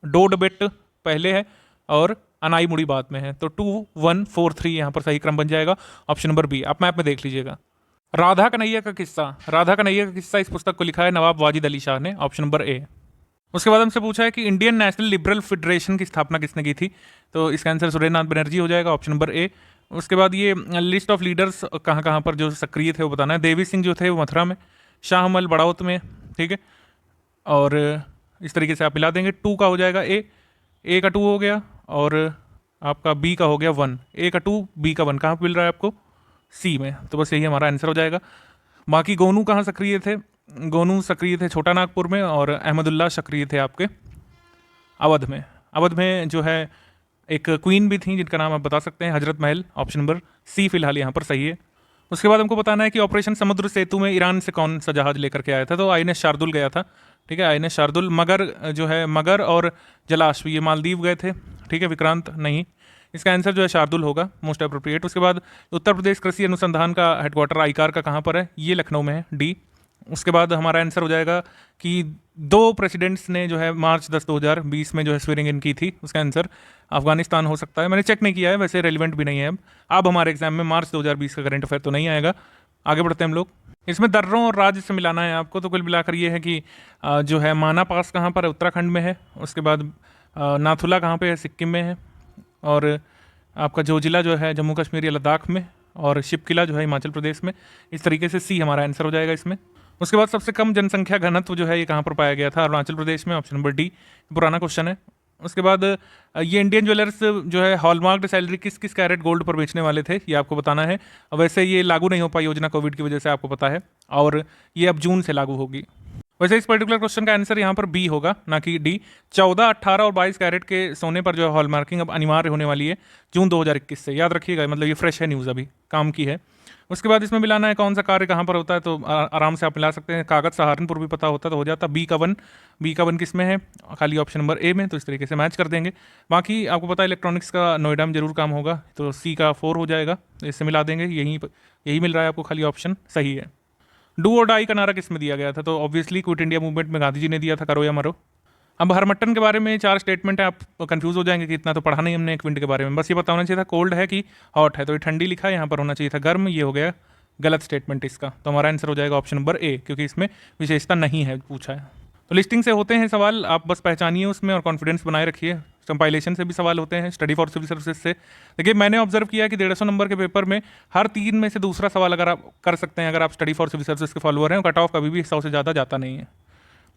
डोडबेट पहले है और अनाई मुड़ी बाद में है। तो 2 1 4 3 यहाँ पर सही क्रम बन जाएगा, ऑप्शन नंबर बी। आप मैप में देख लीजिएगा। राधा कन्हैया का किस्सा इस पुस्तक को लिखा है नवाब वाजिद अली शाह ने, ऑप्शन नंबर ए। उसके बाद हमसे पूछा है कि इंडियन नेशनल लिबरल फेडरेशन की स्थापना किसने की थी? तो इसका आंसर सुरेंद्रनाथ बनर्जी हो जाएगा, ऑप्शन नंबर ए। उसके बाद ये लिस्ट ऑफ लीडर्स कहाँ कहाँ पर जो सक्रिय थे वो बताना है। देवी सिंह जो थे वो मथुरा में, शाह अमल बड़ौत में, ठीक है। और इस तरीके से आप मिला देंगे। 2 का हो जाएगा ए का 2 हो गया, और आपका बी का हो गया 1। ए का 2, बी का 1 कहाँ पर मिल रहा है आपको? सी में। तो बस यही हमारा आंसर हो जाएगा। बाकी गोनू कहाँ सक्रिय थे? गोनू सक्रिय थे छोटा नागपुर में, और अहमदुल्ला सक्रिय थे आपके अवध में। अवध में जो है एक क्वीन भी थी जिनका नाम आप बता सकते हैं, हजरत महल, ऑप्शन नंबर सी फिलहाल यहाँ पर सही है। उसके बाद हमको बताना है कि ऑपरेशन समुद्र सेतु में ईरान से कौन सा जहाज लेकर के आया था? तो INS शार्दुल गया था, ठीक है, INS शार्दुल। मगर जो है मगर और जलाश्व ये मालदीव गए थे, ठीक है, विक्रांत नहीं। इसका आंसर जो है शार्दुल होगा, मोस्ट अप्रोप्रिएट। उसके बाद उत्तर प्रदेश कृषि अनुसंधान का हेडक्वार्टर आईकार का कहाँ पर है? ये लखनऊ में है, डी। उसके बाद हमारा आंसर हो जाएगा कि 2 प्रेसिडेंट्स ने जो है मार्च 10 2020 में जो है स्वेरिंग इन की थी। उसका आंसर अफगानिस्तान हो सकता है, मैंने चेक नहीं किया है, वैसे रेलिवेंट भी नहीं है। अब हमारे एग्जाम में मार्च 2020 का करंट अफेयर तो नहीं आएगा। आगे बढ़ते हैं हम लोग। इसमें दर्रों और राज्य से मिलाना है आपको। तो कुल मिलाकर ये है कि जो है माना पास कहाँ पर है? उत्तराखंड में है। उसके बाद नाथुला कहाँ पे है? सिक्किम में है। और आपका जोजिला जो है जम्मू कश्मीर या लद्दाख में, और शिपकिला जो है हिमाचल प्रदेश में। इस तरीके से सी हमारा आंसर हो जाएगा इसमें। उसके बाद सबसे कम जनसंख्या घनत्व जो है ये कहाँ पर पाया गया था? अरुणाचल प्रदेश में, ऑप्शन नंबर डी। पुराना क्वेश्चन है। उसके बाद ये इंडियन ज्वेलर्स जो है हॉलमार्क सैलरी किस किस कैरेट गोल्ड पर बेचने वाले थे, ये आपको बताना है। वैसे ये लागू नहीं हो पाई योजना कोविड की वजह से, आपको पता है, और ये अब जून से लागू होगी। वैसे इस पर्टिकुलर क्वेश्चन का आंसर यहाँ पर बी होगा, ना कि डी। 14, 18 और 22 कैरेट के सोने पर जो है हॉलमार्किंग अब अनिवार्य होने वाली है जून 2021 से, याद रखिएगा, मतलब ये फ्रेश है न्यूज़, अभी काम की है। उसके बाद इसमें मिलाना है कौन सा कार्य कहाँ पर होता है, तो आराम से आप मिला सकते हैं। कागज सहारनपुर भी पता होता तो हो जाता। बी का 1 किस में है? खाली ऑप्शन नंबर ए में। तो इस तरीके से मैच कर देंगे। बाकी आपको पता है इलेक्ट्रॉनिक्स का नोएडा में जरूर काम होगा, तो सी का 4 हो जाएगा, इससे मिला देंगे। यही मिल रहा है आपको, खाली ऑप्शन सही है। डू और डाई का नारा किस में दिया गया था? तो ऑब्वियसली क्विट इंडिया मूवमेंट में गांधी जी ने दिया था, करो या मरो। अब हरमट्टन के बारे में 4 स्टेटमेंट है, आप कंफ्यूज हो जाएंगे कि इतना तो पढ़ा नहीं हमने एक मिनट के बारे में। बस ये पता होना चाहिए था कोल्ड है कि हॉट है, तो ये ठंडी लिखा है, यहाँ पर होना चाहिए था गर्म। ये हो गया गलत स्टेटमेंट इसका, तो हमारा आंसर हो जाएगा ऑप्शन नंबर ए, क्योंकि इसमें विशेषता नहीं है पूछा है। तो लिस्टिंग से होते हैं सवाल, आप बस पहचानिए उसमें और कॉन्फिडेंस बनाए रखिए, कंपाइलेशन से भी सवाल होते हैं, स्टडी फॉर सिविल सर्विसेज से। देखिए मैंने ऑब्जर्व किया कि 150 नंबर के पेपर में हर 3 में से दूसरा सवाल अगर आप कर सकते हैं, अगर आप स्टडी फॉर सिविल सर्विसेज के फॉलोअर हैं, कट ऑफ कभी भी 100 से ज़्यादा जाता नहीं है।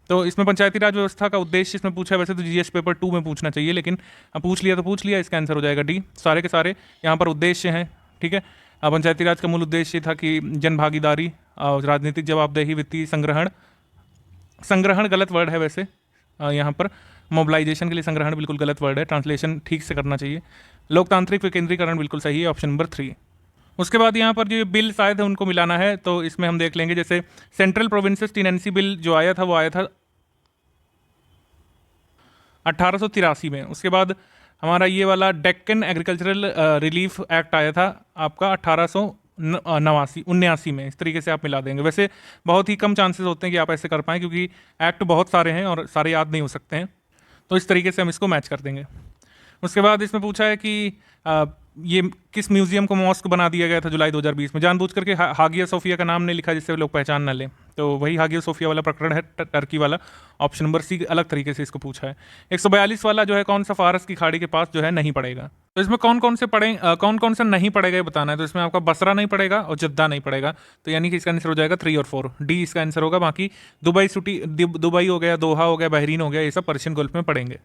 तो इसमें पंचायती राज व्यवस्था का उद्देश्य इसमें पूछा है, वैसे तो जीएस पेपर 2 में पूछना चाहिए, लेकिन अब पूछ लिया तो पूछ लिया, इसका आंसर हो जाएगा डी। सारे के सारे यहाँ पर उद्देश्य हैं, ठीक है। पंचायती राज का मूल उद्देश्य था कि जन भागीदारी, राजनीतिक जवाबदेही, वित्तीय संग्रहण गलत वर्ड है वैसे यहाँ पर, मोबिलाइजेशन के लिए संग्रहण बिल्कुल गलत वर्ड है, ट्रांसलेशन ठीक से करना चाहिए। लोकतांत्रिक विकेंद्रीकरण बिल्कुल सही है, ऑप्शन नंबर 3। उसके बाद यहाँ पर जो बिल शायद है उनको मिलाना है, तो इसमें हम देख लेंगे जैसे सेंट्रल प्रोविंसेस टीनेंसी बिल जो आया था वो आया था 1883 में। उसके बाद हमारा ये वाला डेक्कन एग्रीकल्चरल रिलीफ एक्ट आया था आपका 1889 में। इस तरीके से आप मिला देंगे। वैसे बहुत ही कम चांसेस होते हैं कि आप ऐसे कर पाएँ, क्योंकि एक्ट बहुत सारे हैं और सारे याद नहीं हो सकते हैं, तो इस तरीके से हम इसको मैच कर देंगे। उसके बाद इसमें पूछा है कि ये किस म्यूजियम को मॉस्क बना दिया गया था जुलाई 2020 में। जानबूझ करके हागिया सोफिया का नाम नहीं लिखा जिससे लोग पहचान ना लें, तो वही हागिया सोफिया वाला प्रकरण है, टर्की वाला। ऑप्शन नंबर सी अलग तरीके से इसको पूछा है। 142 वाला जो है कौन सा फारस की खाड़ी के पास जो है नहीं पड़ेगा। तो इसमें कौन कौन से नहीं पड़ेगा ये बताना है। तो इसमें आपका बसरा नहीं पड़ेगा और जद्दा नहीं पड़ेगा, तो यानी कि इसका आंसर हो जाएगा 3 और 4, डी इसका आंसर होगा। बाकी दुबई हो गया, दोहा हो गया, बहरीन हो गया, ये सब पर्शियन गोल्फ में पड़ेंगे।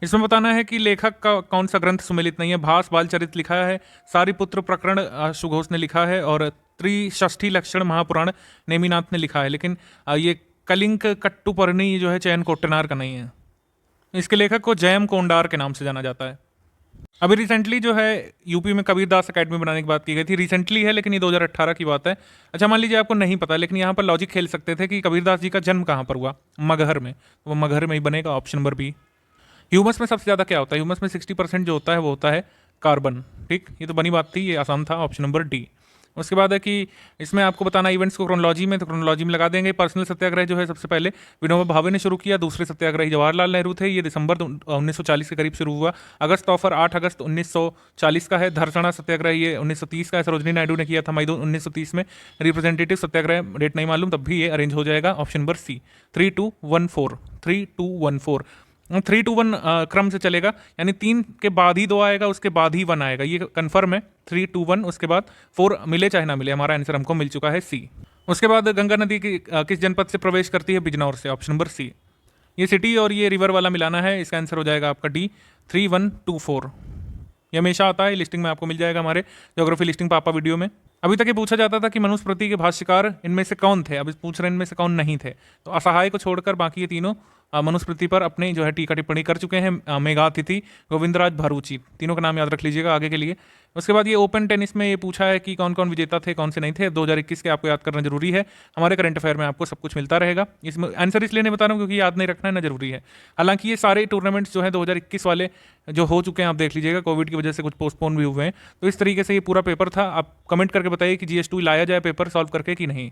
इसमें बताना है कि लेखक का कौन सा ग्रंथ सुमेलित नहीं है। भास बालचरित लिखा है, सारीपुत्र प्रकरण सुघोष ने लिखा है, और त्रिषष्ठी लक्षण महापुराण नेमिनाथ ने लिखा है। लेकिन ये कलिंग कट्टुपर्णी जो है चयन कोट्टनार का नहीं है। इसके लेखक को जयम कोंडार के नाम से जाना जाता है। अभी रिसेंटली जो है यूपी में कबीरदास अकेडमी बनाने की बात की गई थी, रिसेंटली है लेकिन ये 2018 की बात है। अच्छा मान लीजिए आपको नहीं पता, लेकिन यहाँ पर लॉजिक खेल सकते थे कि कबीरदास जी का जन्म कहाँ पर हुआ, मगहर में, तो वो मगहर में ही बनेगा, ऑप्शन नंबर बी। ह्यूमस में सबसे ज़्यादा क्या होता है, ह्यूमस में 60% जो होता है वो होता है कार्बन, ठीक, ये तो बनी बात थी, ये आसान था, ऑप्शन नंबर डी। उसके बाद है कि इसमें आपको बताना इवेंट्स को क्रोनोलॉजी में, तो क्रोनोलॉजी में लगा देंगे। पर्सनल सत्याग्रह जो है सबसे पहले विनोबा भावे ने शुरू किया, दूसरे सत्याग्रही जवाहरलाल नेहरू थे, ये दिसंबर 1940 के करीब शुरू हुआ। अगस्त ऑफर 8 अगस्त 1940 का है। धरसणा सत्याग्रह ये 1930 का है, सरोजनी नायडू ने किया था मई 1930 में। रिप्रेजेंटेटिव सत्याग्रह डेट नहीं मालूम, तब भी ये अरेंज हो जाएगा, ऑप्शन नंबर सी। 3214 3214 3-2-1 क्रम से चलेगा, यानी 3 के बाद ही 2 आएगा, उसके बाद ही 1 आएगा, ये कन्फर्म है। 3-2-1 उसके बाद 4 मिले चाहे ना मिले, हमारा आंसर हमको मिल चुका है सी। उसके बाद गंगा नदी की किस जनपद से प्रवेश करती है, बिजनौर से, ऑप्शन नंबर सी। ये सिटी और ये रिवर वाला मिलाना है, इसका आंसर हो जाएगा आपका डी 3124। ये हमेशा आता है, लिस्टिंग में आपको मिल जाएगा हमारे ज्योग्राफी लिस्टिंग पापा वीडियो में। अभी तक ये पूछा जाता था कि मनुस्मृति के भाष्यकार इनमें से कौन थे, अब पूछ रहे हैं इनमें से कौन नहीं थे। तो असहाय को छोड़कर बाकी ये तीनों मनुस्मृति पर अपने जो है टीका टिप्पणी कर चुके हैं। मेघातिथि, गोविंदराज भारूची, तीनों का नाम याद रख लीजिएगा आगे के लिए। उसके बाद ये ओपन टेनिस में ये पूछा है कि कौन कौन विजेता थे, कौन से नहीं थे। 2021 के आपको याद करना जरूरी है, हमारे करंट अफेयर में आपको सब कुछ मिलता रहेगा। इसमें आंसर इसलिए नहीं बता रहा हूँ क्योंकि याद नहीं रखना है ना, जरूरी है। हालांकि ये सारे टूर्नामेंट्स जो है 2021 वाले जो हो चुके हैं, आप देख लीजिएगा, कोविड की वजह से कुछ पोस्टपोन भी हुए हैं। तो इस तरीके से ये पूरा पेपर था। आप कमेंट करके बताइए कि GS2 लाया जाए पेपर सॉल्व करके कि नहीं।